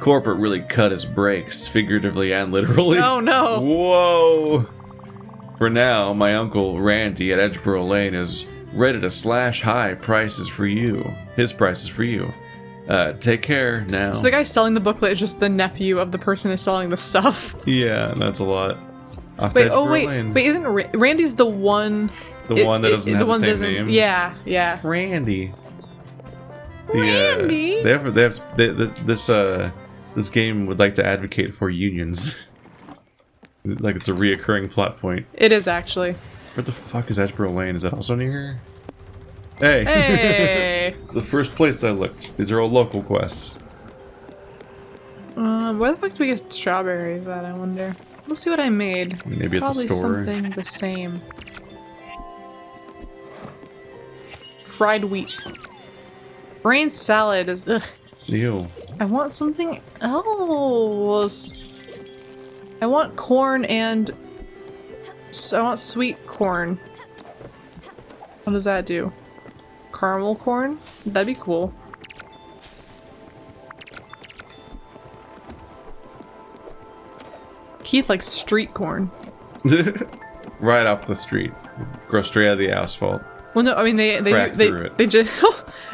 Corporate really cut his brakes, figuratively and literally. Oh no! Whoa! For now, my uncle Randy at Edgeboro Lane is ready to slash high prices for you. His prices for you. Take care now. So the guy selling the booklet is just the nephew of the person who's selling the stuff. Yeah, that's a lot. Wait, wait, isn't Randy's the one? The one that doesn't have the same name? Yeah. Randy. Randy? This game would like to advocate for unions. Like it's a reoccurring plot point. It is actually. Where the fuck is Edgeboro Lane? Is that also near here? Hey! Hey! It's the first place I looked. These are all local quests. Where the fuck do we get strawberries at, I wonder? Let's see what I made. Maybe Probably at the store. something the same. Fried wheat. Brain salad is... Ugh. Ew. I want something else. I want corn and... I want sweet corn. What does that do? Caramel corn? That'd be cool. Keith likes street corn. Right off the street. Grow straight out of the asphalt. Well, no, I mean they just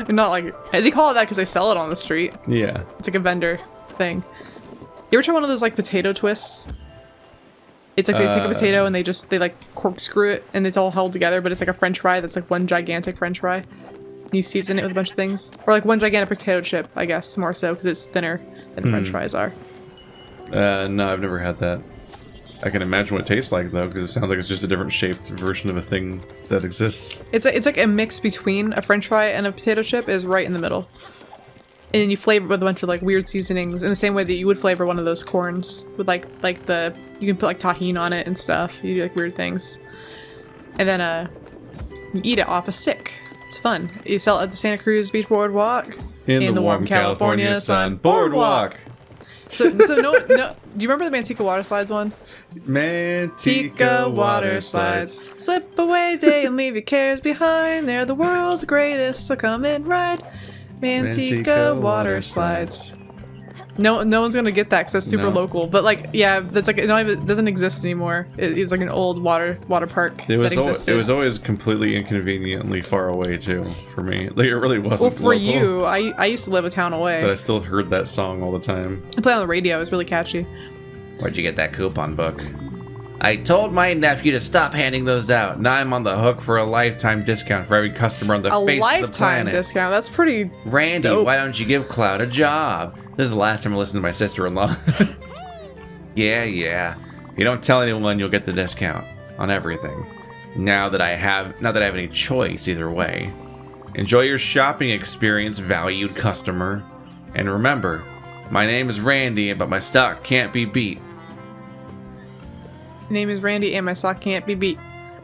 not like they call it that because they sell it on the street. Yeah. It's like a vendor thing. You ever try one of those like potato twists? It's like they take a potato and they like corkscrew it and it's all held together, but it's like a French fry that's like one gigantic French fry. You season it with a bunch of things, or like one gigantic potato chip, I guess more so because it's thinner than French fries are. No, I've never had that. I can imagine what it tastes like though, because it sounds like it's just a different shaped version of a thing that exists. It's like a mix between a French fry and a potato chip is right in the middle. And then you flavor it with a bunch of like weird seasonings in the same way that you would flavor one of those corns with like you can put like tahini on it and stuff. You do like weird things. And then you eat it off a stick. It's fun. You sell it at the Santa Cruz Beach Boardwalk. In the warm California sun. Boardwalk. So no. Do you remember the Manteca water slides one? Manteca water slides. Slip away day and leave your cares behind. They're the world's greatest, so come and ride. Manteca water slides. No one's gonna get that because that's super local. But like, yeah, that's like it doesn't exist anymore. It's like an old water park that existed. It was always completely inconveniently far away too for me. Like it really wasn't. Well, for local, you, I used to live a town away. but I still heard that song all the time. I played on the radio. It was really catchy. Where'd you get that coupon book? I told my nephew to stop handing those out. Now I'm on the hook for a lifetime discount for every customer on the face of the lifetime planet. discount. That's pretty. Randy, dope. why don't you give Cloud a job? This is the last time I listened to my sister-in-law. Yeah. If you don't tell anyone, you'll get the discount on everything. Not that I have any choice either way. Enjoy your shopping experience, valued customer. And remember, my name is Randy, but my stock can't be beat. My name is Randy, and my sock can't be beat.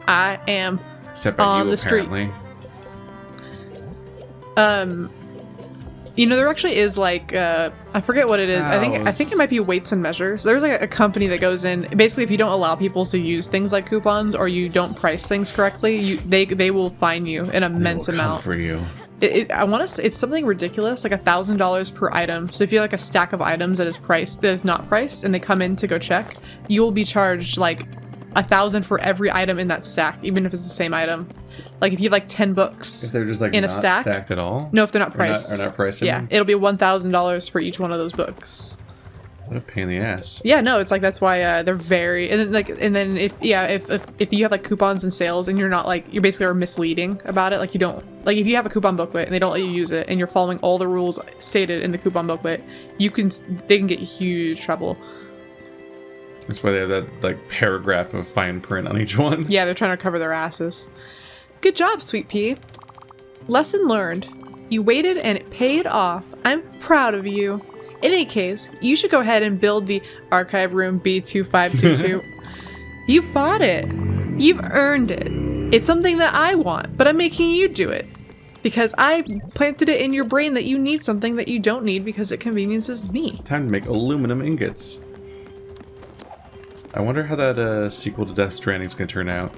I am Except by on you, the street. apparently. There actually is like I forget what it is. I think it might be weights and measures. There's like a company that goes in. Basically, if you don't allow people to use things like coupons or you don't price things correctly, they will fine you an immense amount for you. I want to say it's something ridiculous, like $1,000 per item. So if you have like a stack of items that is not priced, and they come in to go check, you will be charged like $1,000 for every item in that stack, even if it's the same item. Like if you have like 10 books, If they're just like in a not stack, stacked at all. no, if they're not priced, Are not priced. yeah, it'll be $1,000 for each one of those books. What a pain in the ass. Yeah, no, it's like that's why they're very and then if you have like coupons and sales and you're not like you basically are misleading about it, like you don't like if you have a coupon booklet and they don't let you use it and you're following all the rules stated in the coupon booklet, they can get huge trouble. That's why they have that like paragraph of fine print on each one. Yeah, they're trying to cover their asses. Good job, Sweet Pea. Lesson learned. You waited and it paid off. I'm proud of you. In any case, you should go ahead and build the archive room B2522. You bought it. You've earned it. It's something that I want, but I'm making you do it. Because I planted it in your brain that you need something that you don't need because it conveniences me. Time to make aluminum ingots. I wonder how that sequel to Death Stranding is going to turn out.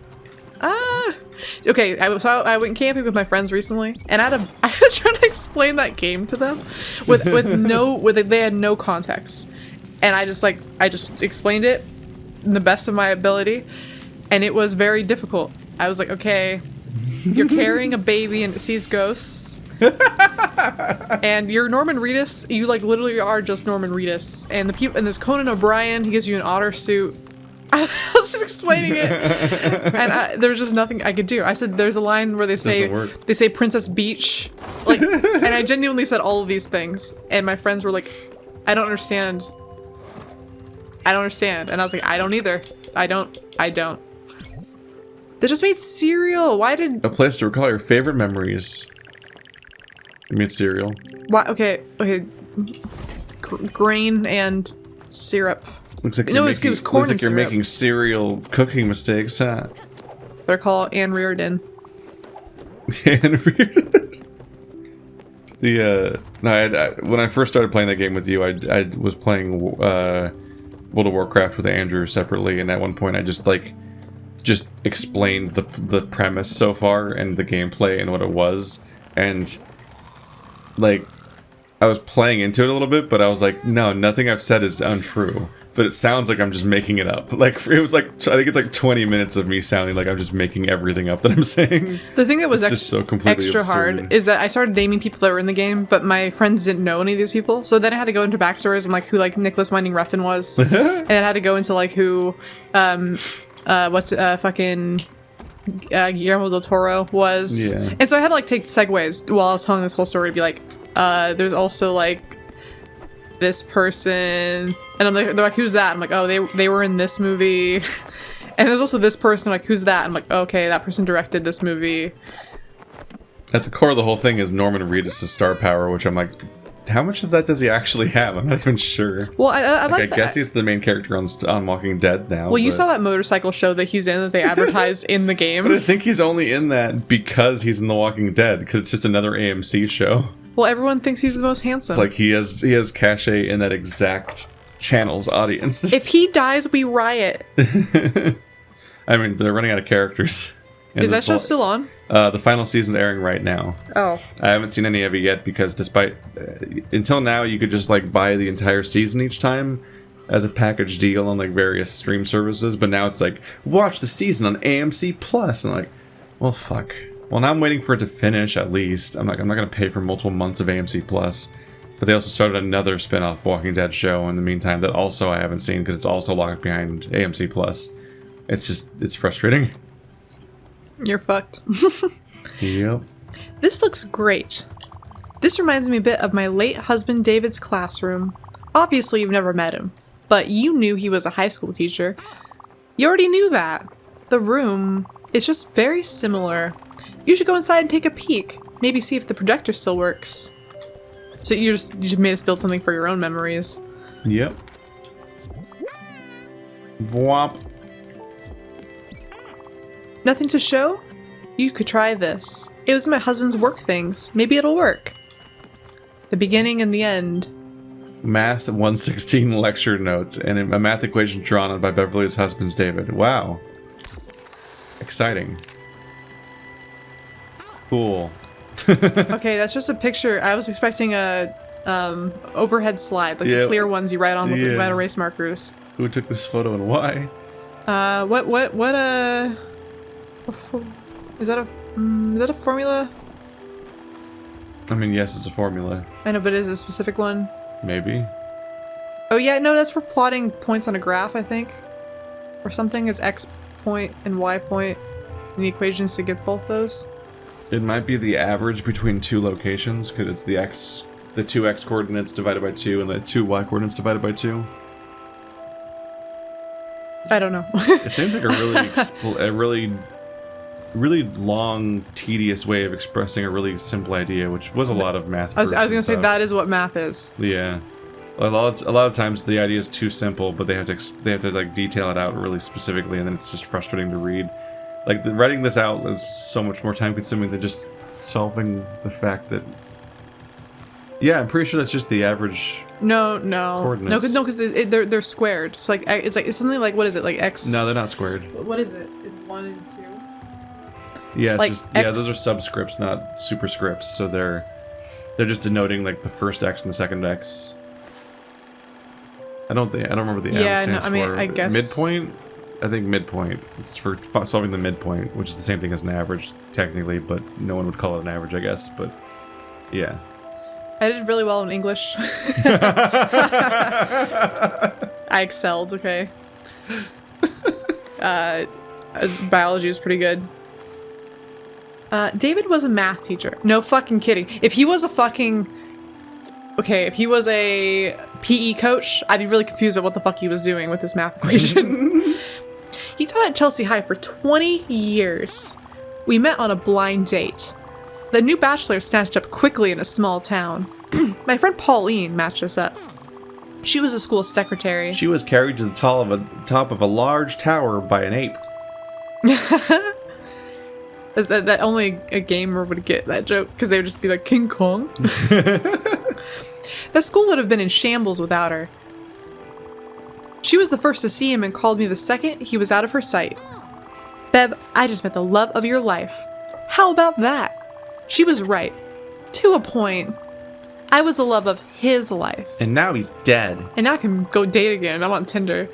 Okay, I went camping with my friends recently, and I was trying to explain that game to them they had no context, and I just explained it in the best of my ability, and it was very difficult. I was like, okay, you're carrying a baby and it sees ghosts, and you're Norman Reedus. You like literally are just Norman Reedus, and there's Conan O'Brien. He gives you an otter suit. I was just explaining it, and there was just nothing I could do. I said, "There's a line where they say Princess Beach," like, and I genuinely said all of these things, and my friends were like, "I don't understand. I don't understand," and I was like, "I don't either. I don't." They just made cereal. Why did A place to recall your favorite memories. You made cereal. Why? Okay. Grain and syrup. Looks like No, it was corn looks like and you're syrup. making cereal cooking mistakes, huh? Better call Anne Reardon. And when I first started playing that game with you, I was playing World of Warcraft with Andrew separately, and at one point I just explained the premise so far and the gameplay and what it was, and like I was playing into it a little bit, but I was like, no, nothing I've said is untrue. But it sounds like I'm just making it up. Like it was like I think it's like 20 minutes of me sounding like I'm just making everything up that I'm saying. The thing that was just so completely extra absurd. hard is that I started naming people that were in the game, but my friends didn't know any of these people. So then I had to go into backstories and like who like Nicholas Winding Refn was, and then I had to go into like who, fucking Guillermo del Toro was. Yeah. And so I had to like take segues while I was telling this whole story to be like, there's also like this person, and I'm like, they're like, who's that? I'm like, oh, they were in this movie. And there's also this person. I'm like, who's that? I'm like, okay, that person directed this movie. At the core of the whole thing is Norman Reedus' star power, which I'm like, how much of that does he actually have? I'm not even sure. Well, I guess he's the main character on Walking Dead now. Well, you saw that motorcycle show that he's in that they advertised in the game. But I think he's only in that because he's in The Walking Dead, because it's just another AMC show. Well, everyone thinks he's the most handsome. It's like he has cachet in that exact channel's audience. If he dies, we riot. I mean, they're running out of characters. Is that show still on? The final season's airing right now. Oh. I haven't seen any of it yet because despite... until now, you could just, like, buy the entire season each time as a package deal on, like, various stream services. But now it's like, watch the season on AMC Plus. And I'm like, well, fuck. Well, now I'm waiting for it to finish, at least. I'm not going to pay for multiple months of AMC Plus. But they also started another spin-off Walking Dead show in the meantime that also I haven't seen because it's also locked behind AMC Plus. It's frustrating. You're fucked. Yep. This looks great. This reminds me a bit of my late husband David's classroom. Obviously, you've never met him, but you knew he was a high school teacher. You already knew that. The room is just very similar. You should go inside and take a peek. Maybe see if the projector still works. So you just made us build something for your own memories. Yep. Womp. Nothing to show? You could try this. It was my husband's work things. Maybe it'll work. The beginning and the end. Math 116 lecture notes and a math equation drawn by Beverly's husband's David. Wow. Exciting. Cool. Okay, that's just a picture. I was expecting a overhead slide, like the clear ones you write on with the metal erase markers. Who took this photo and why? Is that a formula? I mean, yes, it's a formula. I know, but is it a specific one? Maybe. Oh yeah, no, that's for plotting points on a graph, I think. Or something. It's X point and Y point, and the equations to get both those. It might be the average between two locations, because it's the two X coordinates divided by 2 and the two Y coordinates divided by 2. I don't know. It seems like a really long, tedious way of expressing a really simple idea, which was a lot of math. I was gonna say that is what math is. Yeah, a lot of times the idea is too simple, but they have to like detail it out really specifically, and then it's just frustrating to read. Like writing this out is so much more time consuming than just solving the fact that. Yeah, I'm pretty sure that's just the average. No, coordinates. because they're squared. So it's something like, what is it, like X? No, they're not squared. What is it? Is 1 and 2? Yeah, it's like just X... those are subscripts, not superscripts. So they're just denoting like the first X and the second X. I don't remember the M stands for. I guess midpoint. I think midpoint. It's for solving the midpoint, which is the same thing as an average technically, but no one would call it an average, I guess. But yeah. I did really well in English. I excelled, okay. Biology was pretty good. David was a math teacher. No fucking kidding. If he was a PE coach, I'd be really confused about what the fuck he was doing with this math equation. He taught at Chelsea High for 20 years. We met on a blind date. The new bachelor snatched up quickly in a small town. My friend Pauline matched us up. She was a school secretary. She was carried to the top of a large tower by an ape. that only a gamer would get that joke, because they would just be like, King Kong? That school would have been in shambles without her. She was the first to see him and called me the second he was out of her sight. Bev, I just met the love of your life. How about that? She was right. To a point. I was the love of his life. And now he's dead. And now I can go date again. I'm on Tinder.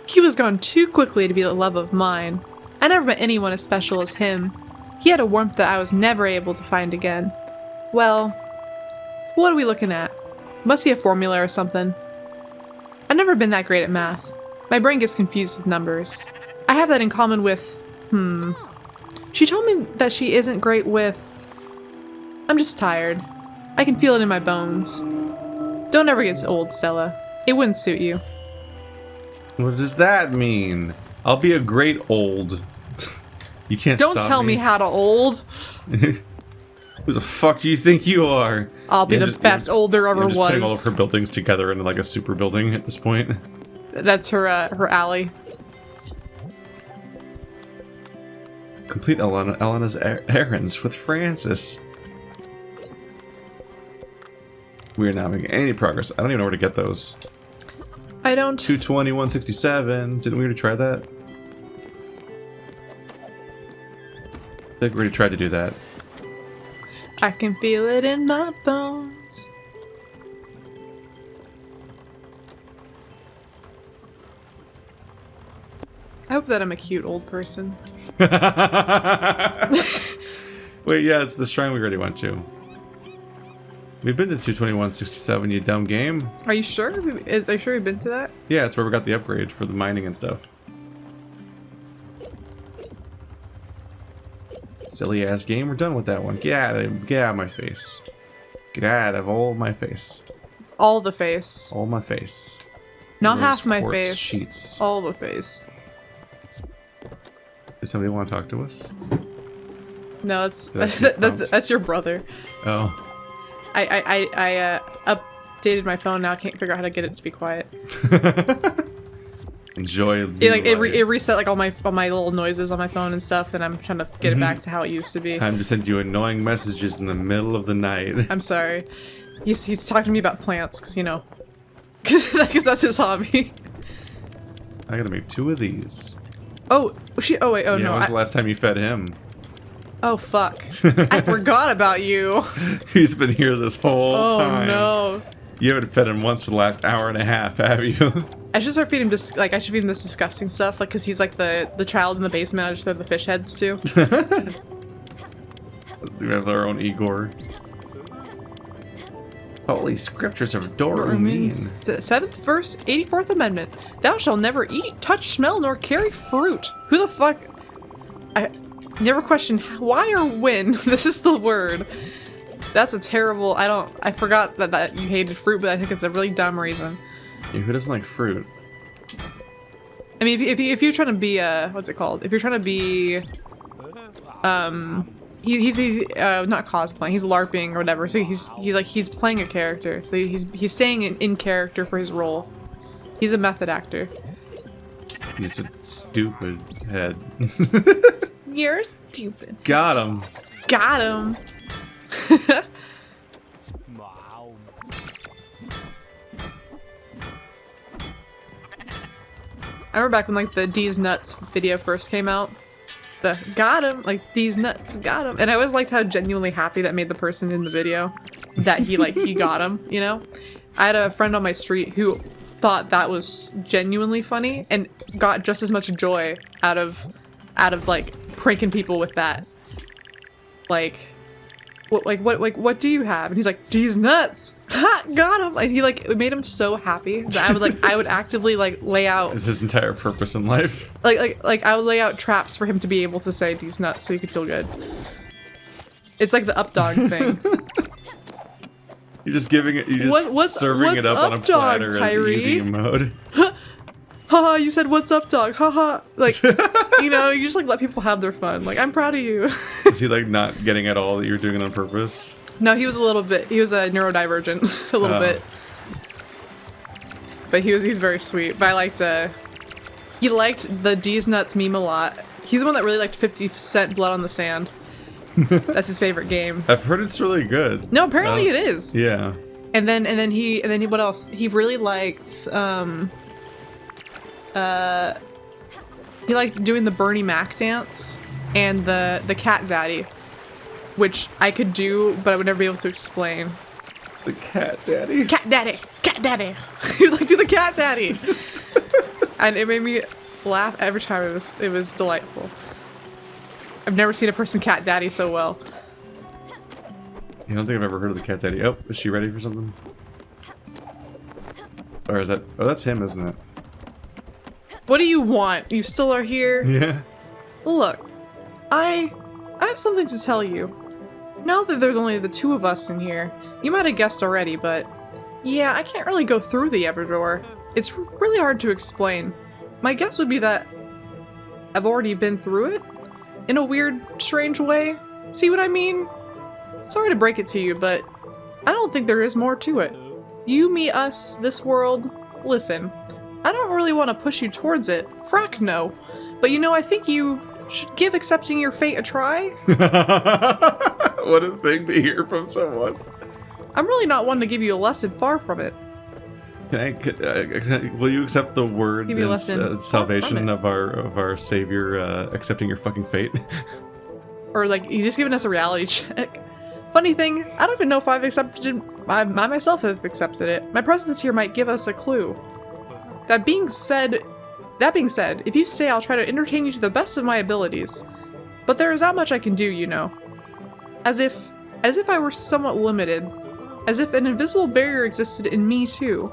He was gone too quickly to be the love of mine. I never met anyone as special as him. He had a warmth that I was never able to find again. Well, what are we looking at? Must be a formula or something. I've never been that great at math. My brain gets confused with numbers. I have that in common with... She told me that she isn't great with... I'm just tired. I can feel it in my bones. Don't ever get old, Stella. It wouldn't suit you. What does that mean? I'll be a great old. You can't stop me. Don't tell me how to old. Who the fuck do you think you are? I'll be the best old there ever just was. Putting all of her buildings together into like a super building at this point. That's her alley. Complete Elena's errands with Francis. We are not making any progress. I don't even know where to get those. I don't. 220, 167. Didn't we already try that? I think we already tried to do that. I can feel it in my bones. I hope that I'm a cute old person. Wait, yeah, it's the shrine we already went to. We've been to 22167, you dumb game. Are you sure? Are you sure we've been to that? Yeah, it's where we got the upgrade for the mining and stuff. Silly ass game, we're done with that one. Get out of my face. Get out of all my face. All the face. All my face. Not Those half my quartz face. sheets. All the face. Does somebody want to talk to us? No, that's Did I see a prompt? that's your brother. Oh. I updated my phone now. I can't figure out how to get it to be quiet. Enjoy. It reset like all my little noises on my phone and stuff, and I'm trying to get it back to how it used to be. Time to send you annoying messages in the middle of the night. I'm sorry. He's talking to me about plants, because you know, because that's his hobby. I gotta make 2 of these. Oh wait. Oh Yeah, no. when's the last time you fed him? Oh fuck. I forgot about you. He's been here this whole time. Oh no. You haven't fed him once for the last hour and a half, have you? I should start feeding him I should feed him this disgusting stuff, like, because he's like the child in the basement I just throw the fish heads to. We have our own Igor. Holy scriptures of Doreen. 7th verse, 84th Amendment. Thou shalt never eat, touch, smell, nor carry fruit. Who the fuck? I never question why or when. This is the word. That's a terrible, I forgot that you hated fruit, but I think it's a really dumb reason. Yeah, who doesn't like fruit? I mean, if you're trying to be what's it called? If you're trying to be, he's not cosplaying. He's LARPing or whatever. So he's playing a character. So he's staying in character for his role. He's a method actor. He's a stupid head. You're stupid. Got him. Got him. I remember back when like the D's nuts video first came out. The got him, like these nuts, got him. And I always liked how genuinely happy that made the person in the video that he got him, you know? I had a friend on my street who thought that was genuinely funny and got just as much joy out of like pranking people with that. What do you have? And he's like, these nuts. Ha, got him. And he it made him so happy that I would actively lay out. Is his entire purpose in life? I would lay out traps for him to be able to say these nuts so he could feel good. It's like the up dog thing. You're just giving it. You're just serving it up on a platter as easy mode. Haha, you said what's up, dog? Haha. You know, you just let people have their fun. I'm proud of you. Is he not getting at all that you're doing it on purpose? No, he was a little bit. He was a neurodivergent, a little bit. But he's very sweet. But he liked the D's Nuts meme a lot. He's the one that really liked 50 Cent Blood on the Sand. That's his favorite game. I've heard it's really good. No, apparently it is. Yeah. And then he what else? He really liked he liked doing the Bernie Mac dance and the cat daddy, which I could do, but I would never be able to explain. The cat daddy. Cat daddy, cat daddy. He would do the cat daddy, and it made me laugh every time. It was delightful. I've never seen a person cat daddy so well. I don't think I've ever heard of the cat daddy. Oh, is she ready for something? Or is that? Oh, that's him, isn't it? What do you want? You still are here? Yeah. Look, I have something to tell you. Now that there's only the 2 of us in here, you might have guessed already, but yeah, I can't really go through the Everdor. It's really hard to explain. My guess would be that I've already been through it in a weird, strange way. See what I mean? Sorry to break it to you, but I don't think there is more to it. You, me, us, this world. Listen, I don't really want to push you towards it. Frack no. But you know, I think you should give accepting your fate a try. What a thing to hear from someone. I'm really not one to give you a lesson, far from it. Will you accept the word Give you a and lesson. salvation of our savior accepting your fucking fate? Or like, he's just giving us a reality check. Funny thing, I don't even know if I've accepted it. I myself have accepted it. My presence here might give us a clue. That being said, if you stay, I'll try to entertain you to the best of my abilities. But there is not much I can do, you know. As if I were somewhat limited. As if an invisible barrier existed in me too.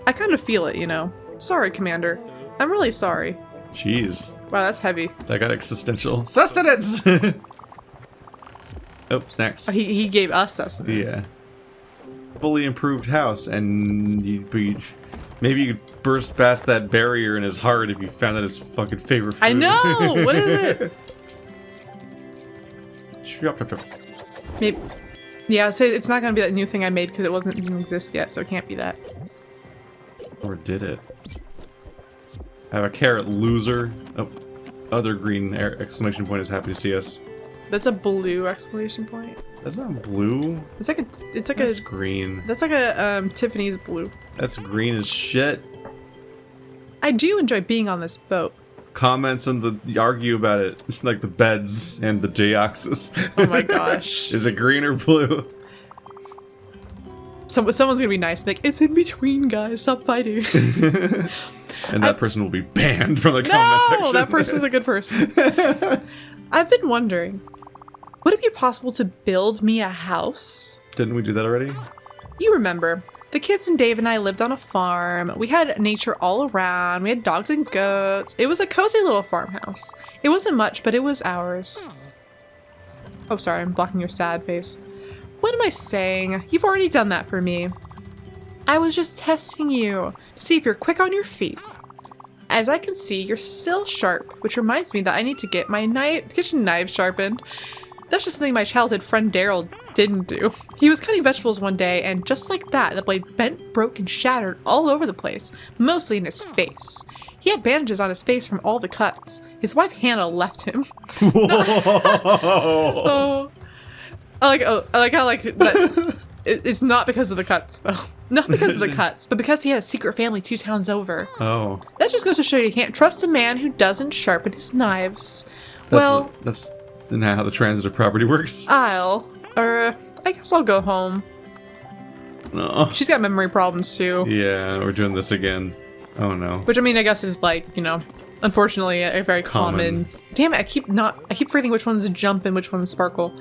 I kind of feel it, you know. Sorry, Commander. I'm really sorry. Jeez. Wow, that's heavy. That got existential. Sustenance! Oh, snacks. Oh, he gave us sustenance. Yeah. Fully improved house, and maybe you could burst past that barrier in his heart if you found out his fucking favorite food. I know! What is it? Maybe. Yeah, I'd say it's not gonna be that new thing I made because it didn't exist yet, so it can't be that. Or did it? I have a carrot, loser. Oh, other green exclamation point is happy to see us. That's a blue exclamation point. That's not blue. It's like That's green. That's like a Tiffany's blue. That's green as shit. I do enjoy being on this boat. Comments and argue about it, like the beds and the J-axis. Oh my gosh. Is it green or blue? Someone's gonna be nice, like, it's in between, guys. Stop fighting. And that person will be banned from the comment section. No, that person's a good person. I've been wondering, would it be possible to build me a house? Didn't we do that already? You remember, the kids and Dave and I lived on a farm. We had nature all around. We had dogs and goats. It was a cozy little farmhouse. It wasn't much, but it was ours. Oh, sorry, I'm blocking your sad face. What am I saying? You've already done that for me. I was just testing you to see if you're quick on your feet. As I can see, you're still sharp, which reminds me that I need to get my kitchen knife sharpened. That's just something my childhood friend Daryl didn't do. He was cutting vegetables one day, and just like that, the blade bent, broke, and shattered all over the place, mostly in his face. He had bandages on his face from all the cuts. His wife Hannah left him. Oh. I like how that. It's not because of the cuts, though. Not because of the cuts, but because he has a secret family 2 towns over. Oh. That just goes to show you can't trust a man who doesn't sharpen his knives. That's not how the transitive property works. I guess I'll go home. No. She's got memory problems, too. Yeah, we're doing this again. Oh no. Which, I mean, I guess is like, you know, unfortunately a very common. Damn it, I keep forgetting which one's a jump and which one's sparkle.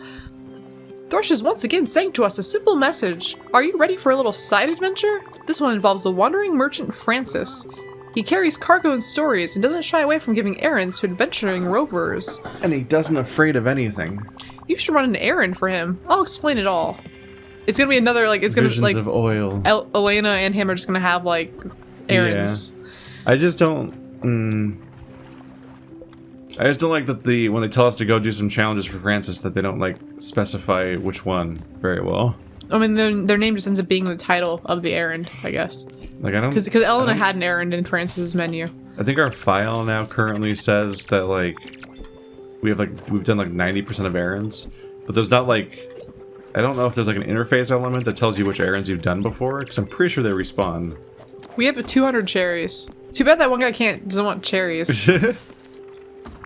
Thorsh is once again saying to us a simple message. Are you ready for a little side adventure? This one involves the wandering merchant Francis. He carries cargo and stories and doesn't shy away from giving errands to adventuring rovers. And he doesn't afraid of anything. You should run an errand for him. I'll explain it all. It's gonna be another, like, it's gonna be like Visions of oil. Elena and him are just gonna have, like, errands. Yeah. I just don't like that when they tell us to go do some challenges for Francis that they don't, like, specify which one very well. I mean, their name just ends up being the title of the errand, I guess. Like, I don't... Because Elena had an errand in Francis's menu. I think our file now currently says that, like, we've done, like, 90% of errands. But there's not, like... I don't know if there's, like, an interface element that tells you which errands you've done before, because I'm pretty sure they respawn. We have 200 cherries. Too bad that one guy doesn't want cherries.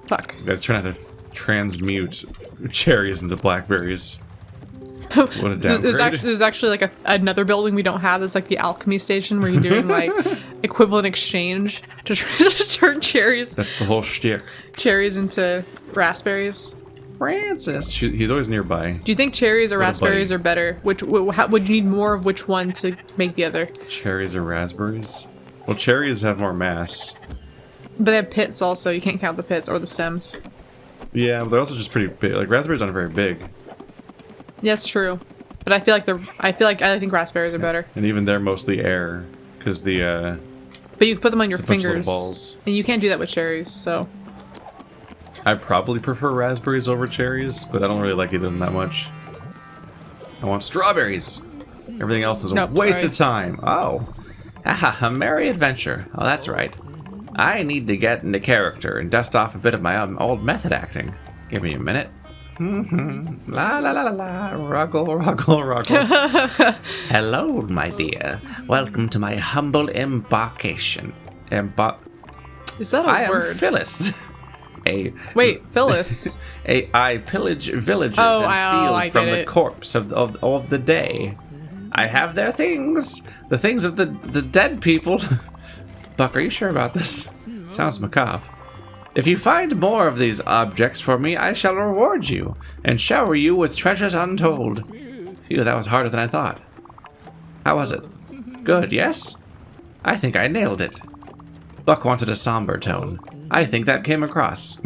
Fuck. Gotta try not to transmute cherries into blackberries. What a downgrade. There's actually like another building we don't have. That's like the alchemy station where you're doing like equivalent exchange to turn cherries. That's the whole shtick. Cherries into raspberries. Francis. He's always nearby. Do you think cherries or raspberries are better? Would you need more of which one to make the other? Cherries or raspberries? Well, cherries have more mass. But they have pits also. You can't count the pits or the stems. Yeah, but they're also just pretty big. Like, raspberries aren't very big. Yes, true. But I think raspberries are better. And even they're mostly air, because the But you can put them on your it's a bunch of little fingers, balls. and you can't do that with cherries. So I probably prefer raspberries over cherries, but I don't really like either of them that much. I want strawberries. Everything else is a waste of time. Oh, Ah, a merry adventure. Oh, that's right. I need to get into character and dust off a bit of my old method acting. Give me a minute. La la la la la, ruggle, ruggle, ruggle. Hello, my dear. Welcome to my humble embarkation. Is that a I word? am Phyllis. Wait, Phyllis. I pillage villages Oh, and steal I from get the it. corpse of the day. I have their things. The things of the dead people. Buck, are you sure about this? Sounds macabre. If you find more of these objects for me, I shall reward you and shower you with treasures untold. Phew, that was harder than I thought. How was it? Good, yes? I think I nailed it. Buck wanted a somber tone. I think that came across.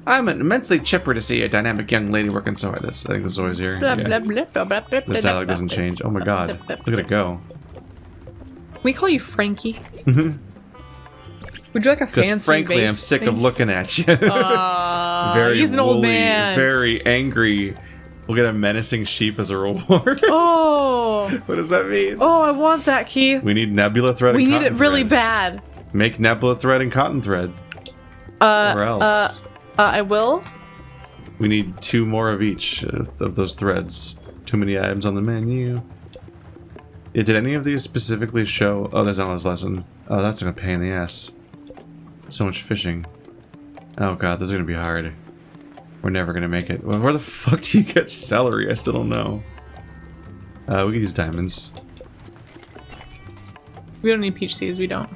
I'm immensely chipper to see a dynamic young lady working so hard. I think this is always here. Blah, Yeah. blah, blah, blah, blah, blah, This blah, dialogue blah, doesn't blah. change. Oh my god. Look at it go. We call you Frankie. Would you like a Because fancy frankly, I'm base sick of thing? looking at you. Very he's an old woolly, man. very angry. We'll get a menacing sheep as a reward. Oh, What does that mean? oh, I want that, Keith. We need nebula thread We and need cotton it really thread. bad. Make nebula thread and cotton thread. Or else. I will. We need 2 more of each of those threads. Too many items on the menu. Yeah, did any of these specifically show... Oh, there's Ella's lesson. Oh, that's gonna pain in the ass. So much fishing. Oh god, this is gonna be hard. We're never gonna make it. Well, where the fuck do you get celery? I still don't know. We could use diamonds. We don't need peach seeds. We don't.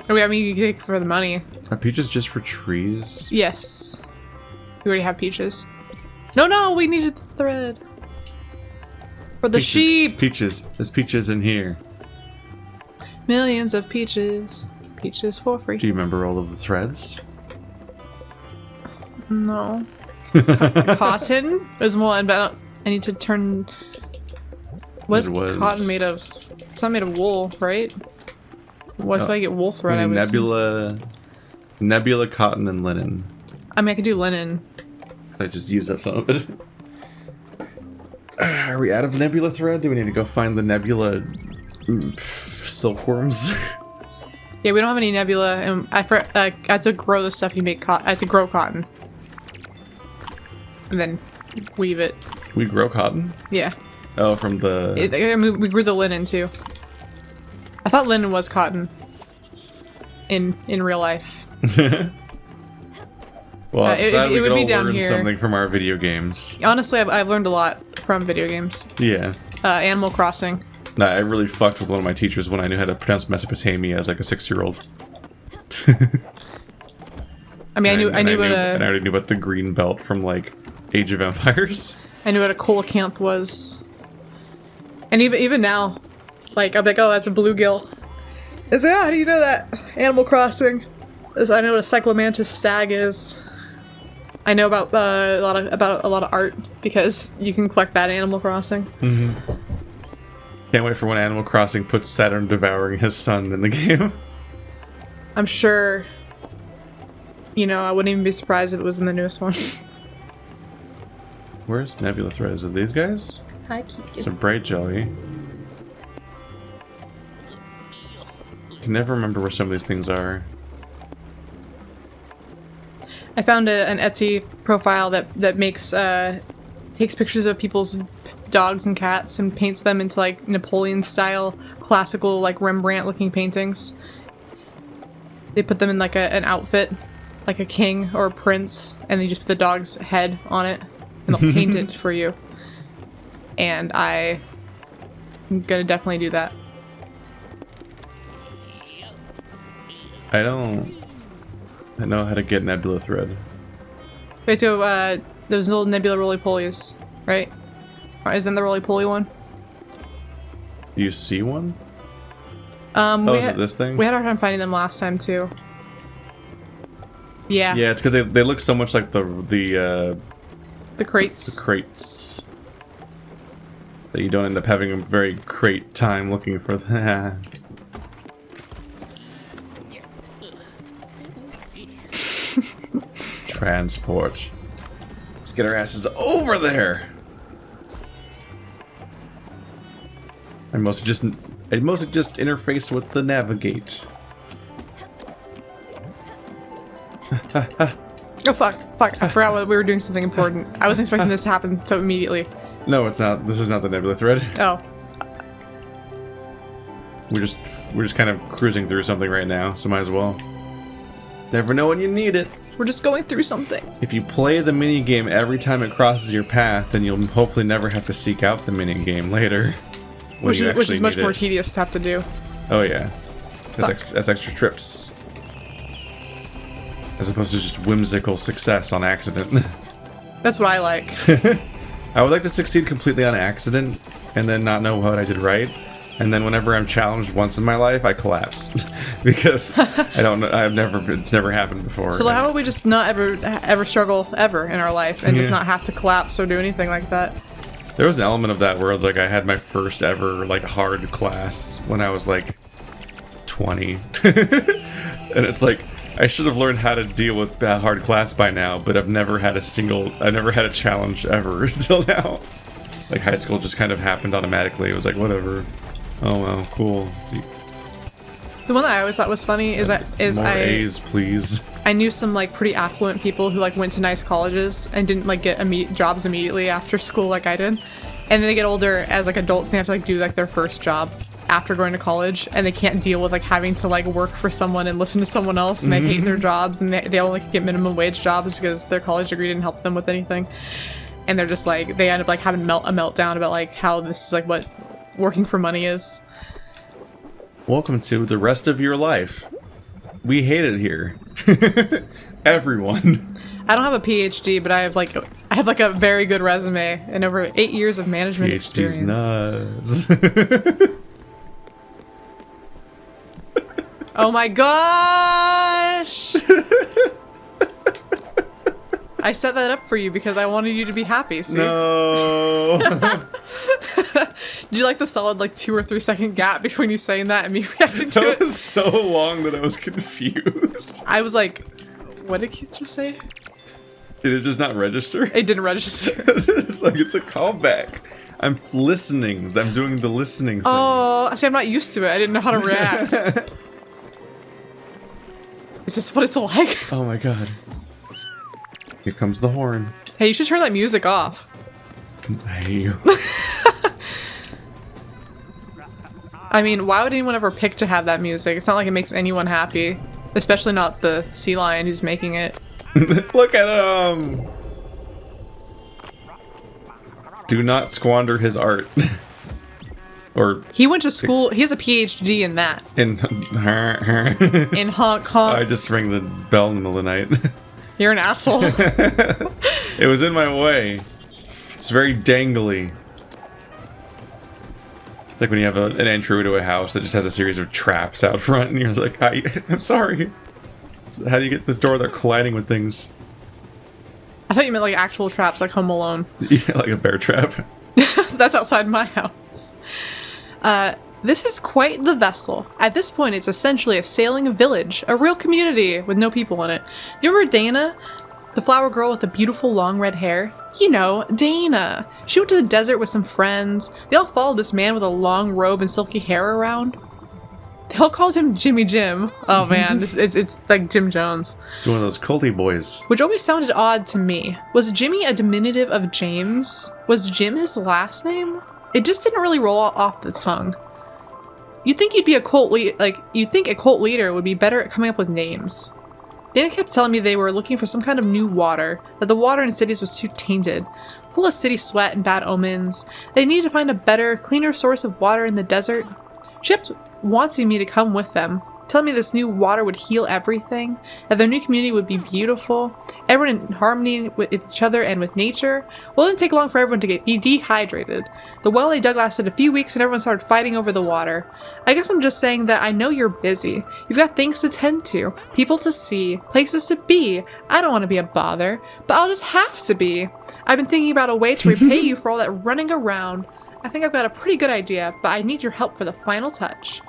Oh, I mean, you can take it for the money. Are peaches just for trees? Yes. We already have peaches. No, we needed the thread. For the Peaches. sheep. Peaches. There's peaches in here. Millions of peaches. Peaches for free. Do you remember all of the threads? No. Cotton is one, but I need to turn... What's It was- cotton made of? It's not made of wool, right? What's why I get wool thread? We I need was- nebula, cotton, and linen. I mean, I could do linen. So I just used up some of it. Are we out of nebula thread? Do we need to go find the nebula silkworms? Yeah, we don't have any nebula, and I had to grow the stuff you make. I had to grow cotton, and then weave it. We grow cotton? Yeah, Oh, from the... I mean, we grew the linen too. I thought linen was cotton. In real life. Well, it glad we would could be all down learn here. something from our video games. Honestly, I've learned a lot from video games. Yeah. Animal Crossing. Nah, I really fucked with one of my teachers when I knew how to pronounce Mesopotamia as like a 6-year-old. I mean, I knew what and I a already knew about the green belt from like Age of Empires. I knew what a coelacanth was. And even now, like I'm like, oh, that's a bluegill. It's like, how do you know that? Animal Crossing. I know what a cyclomantis stag is. I know about a lot of art because you can collect that in Animal Crossing. Can't wait for when Animal Crossing puts Saturn devouring his son in the game. I'm sure. You know, I wouldn't even be surprised if it was in the newest one. Where's Nebula Thread? Is it these guys? Hi, It's Keith. a bright jelly. I can never remember where some of these things are. I found an Etsy profile that makes takes pictures of people's dogs and cats and paints them into like Napoleon style classical like Rembrandt looking paintings. They put them in like an outfit, like a king or a prince, and they just put the dog's head on it and they'll paint it for you. And I'm gonna definitely do that. I don't know how to get Nebula Thread. Wait, so those little nebula roly-polies, right? Or isn't the roly-poly one? Do you see one? Oh, is it this thing? We had a hard time finding them last time too. Yeah. Yeah, it's because they look so much like the The crates. crates that you don't end up having a very great time looking for them. Transport. Let's get our asses over there. I mostly just interface with the navigate. Oh, fuck. I forgot what we were doing something important. I wasn't expecting this to happen so immediately. No, it's not. This is not the nebula thread. Oh. We're just kind of cruising through something right now, so might as well. Never know when you need it. We're just going through something. If you play the minigame every time it crosses your path, then you'll hopefully never have to seek out the minigame later. Which is much more tedious to have to do. Oh yeah. That's extra trips. As opposed to just whimsical success on accident. That's what I like. I would like to succeed completely on accident, and then not know what I did right. And then whenever I'm challenged once in my life, I collapse. Because I don't know, it's never happened before. So how about we just not ever struggle ever in our life and just not have to collapse or do anything like that? There was an element of that where like I had my first ever like hard class when I was like 20. And it's like, I should have learned how to deal with that hard class by now, but I've never had a challenge ever until now. Like high school just kind of happened automatically. It was like, whatever. Oh well, cool. The one that I always thought was funny is More A's, please. I knew some like pretty affluent people who like went to nice colleges and didn't like get jobs immediately after school like I did, and then they get older as like adults and they have to like do like their first job after going to college, and they can't deal with like having to like work for someone and listen to someone else, and they hate their jobs, and they only get minimum wage jobs because their college degree didn't help them with anything, and they're just like they end up like having a meltdown about like how this is like what working for money is. Welcome to the rest of your life. We hate it here. Everyone. I don't have a PhD, but I have like a very good resume and over 8 years of management PhD's experience. nuts. Oh my gosh! I set that up for you because I wanted you to be happy, see? No. Did you like the solid like 2 or 3 second gap between you saying that and me reacting to it? That was so long that I was confused. I was like, what did Keith just say? Did it just not register? It didn't register. It's like it's a callback. I'm listening. I'm doing the listening thing. Oh, see, I'm not used to it. I didn't know how to react. Is this what it's like? Oh my god. Here comes the horn. Hey, you should turn that music off. I hate you. I mean, why would anyone ever pick to have that music? It's not like it makes anyone happy. Especially not the sea lion who's making it. Look at him! Do not squander his art. Or he went to school. He has a PhD in that. in In honk honk. I just rang the bell in the middle of the night. You're an asshole. It was in my way. It's very dangly. It's like when you have an entry to a house that just has a series of traps out front, and you're like, I'm sorry. How do you get this door without colliding with things? I thought you meant like actual traps, like Home Alone. Yeah, like a bear trap. That's outside my house. This is quite the vessel. At this point, it's essentially a sailing village, a real community with no people in it. Do you remember Dana? The flower girl with the beautiful long red hair? You know, Dana. She went to the desert with some friends. They all followed this man with a long robe and silky hair around. They all called him Jimmy Jim. Oh man, it's like Jim Jones. It's one of those culty boys. Which always sounded odd to me. Was Jimmy a diminutive of James? Was Jim his last name? It just didn't really roll off the tongue. You'd think you'd be a cult you'd think a cult leader would be better at coming up with names. Dana kept telling me they were looking for some kind of new water, that the water in cities was too tainted, full of city sweat and bad omens. They needed to find a better, cleaner source of water in the desert. She kept wanting me to come with them, telling me this new water would heal everything, that their new community would be beautiful, everyone in harmony with each other and with nature. Well, it didn't take long for everyone to be dehydrated. The well they dug lasted a few weeks and everyone started fighting over the water. I guess I'm just saying that I know you're busy. You've got things to tend to, people to see, places to be. I don't want to be a bother, but I'll just have to be. I've been thinking about a way to repay you for all that running around. I think I've got a pretty good idea, but I need your help for the final touch.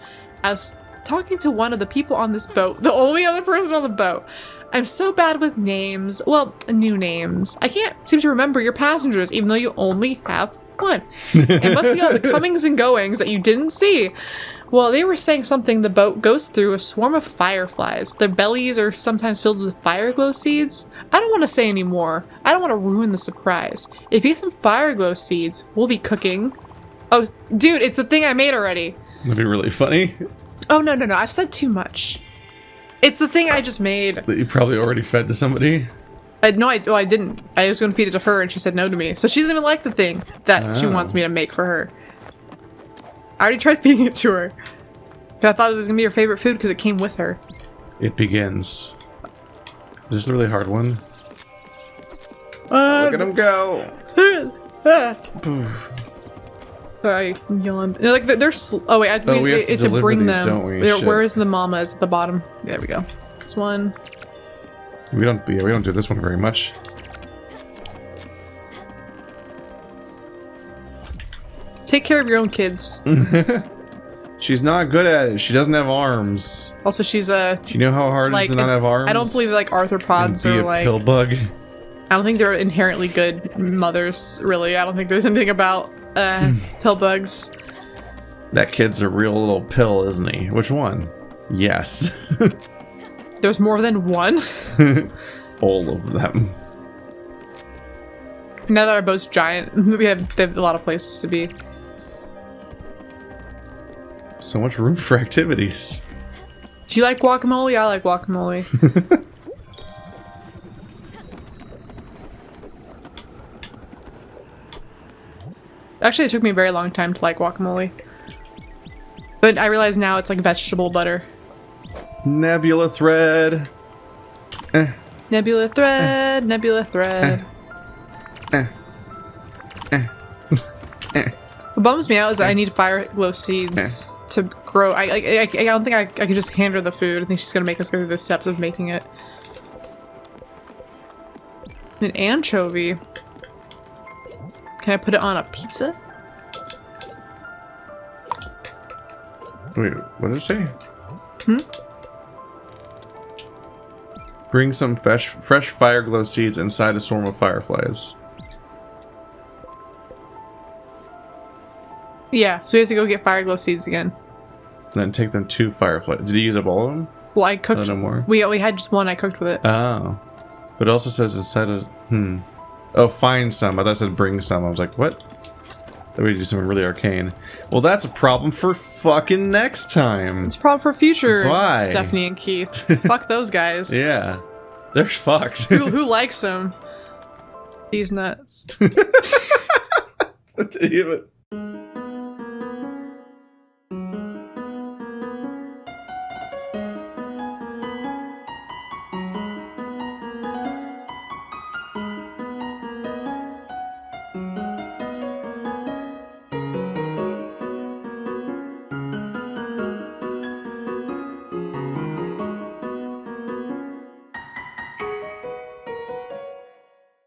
I was talking to one of the people on this boat, the only other person on the boat. I'm so bad with names. Well, new names. I can't seem to remember your passengers, even though you only have one. It must be all the comings and goings that you didn't see. Well, they were saying something the boat goes through a swarm of fireflies. Their bellies are sometimes filled with fire glow seeds. I don't want to say any more. I don't want to ruin the surprise. If you get some fire glow seeds, we'll be cooking. Oh, dude, it's the thing I made already. That'd be really funny. Oh, no. I've said too much. It's the thing I just made. That you probably already fed to somebody. No, I didn't. I was going to feed it to her and she said no to me. So she doesn't even like the thing that she wants me to make for her. I already tried feeding it to her. But I thought it was going to be her favorite food because it came with her. It begins. Is this a really hard one? Look at him go. Sorry, yawned. Like they're oh wait, we have to it's to deliver bring these, them. don't we? Shit. Where is the mama? It's at the bottom. There we go. This one. We don't do this one very much. Take care of your own kids. She's not good at it. She doesn't have arms. Also, she's a. Do you know how hard it is to not have arms? I don't believe like arthropods and be are a like. pill bug. I don't think they're inherently good mothers. Really, I don't think there's anything about pill bugs. That kid's a real little pill, isn't he? Which one? Yes. There's more than one. All of them. Now that our boat's giant, they have a lot of places to be. So much room for activities. Do you like guacamole? I like guacamole. Actually, it took me a very long time to like guacamole. But I realize now it's like vegetable butter. Nebula thread. Nebula thread, nebula thread. What bums me out is that I need fire glow seeds to grow. I don't think I can just hand her the food. I think she's gonna make us go through the steps of making it. An anchovy. Can I put it on a pizza? Wait, what did it say? Bring some fresh fire glow seeds inside a swarm of fireflies. Yeah, so we have to go get fire glow seeds again. And then take them to fireflies. Did you use up all of them? Well, I cooked. No more. We had just one. I cooked with it. Oh. But it also says inside a... Oh, find some. I thought it said bring some. I was like, what? That would do something really arcane. Well, that's a problem for fucking next time. It's a problem for future Why? Stephanie and Keith. Fuck those guys. Yeah. They're fucked. Who likes them? He's nuts. Damn it.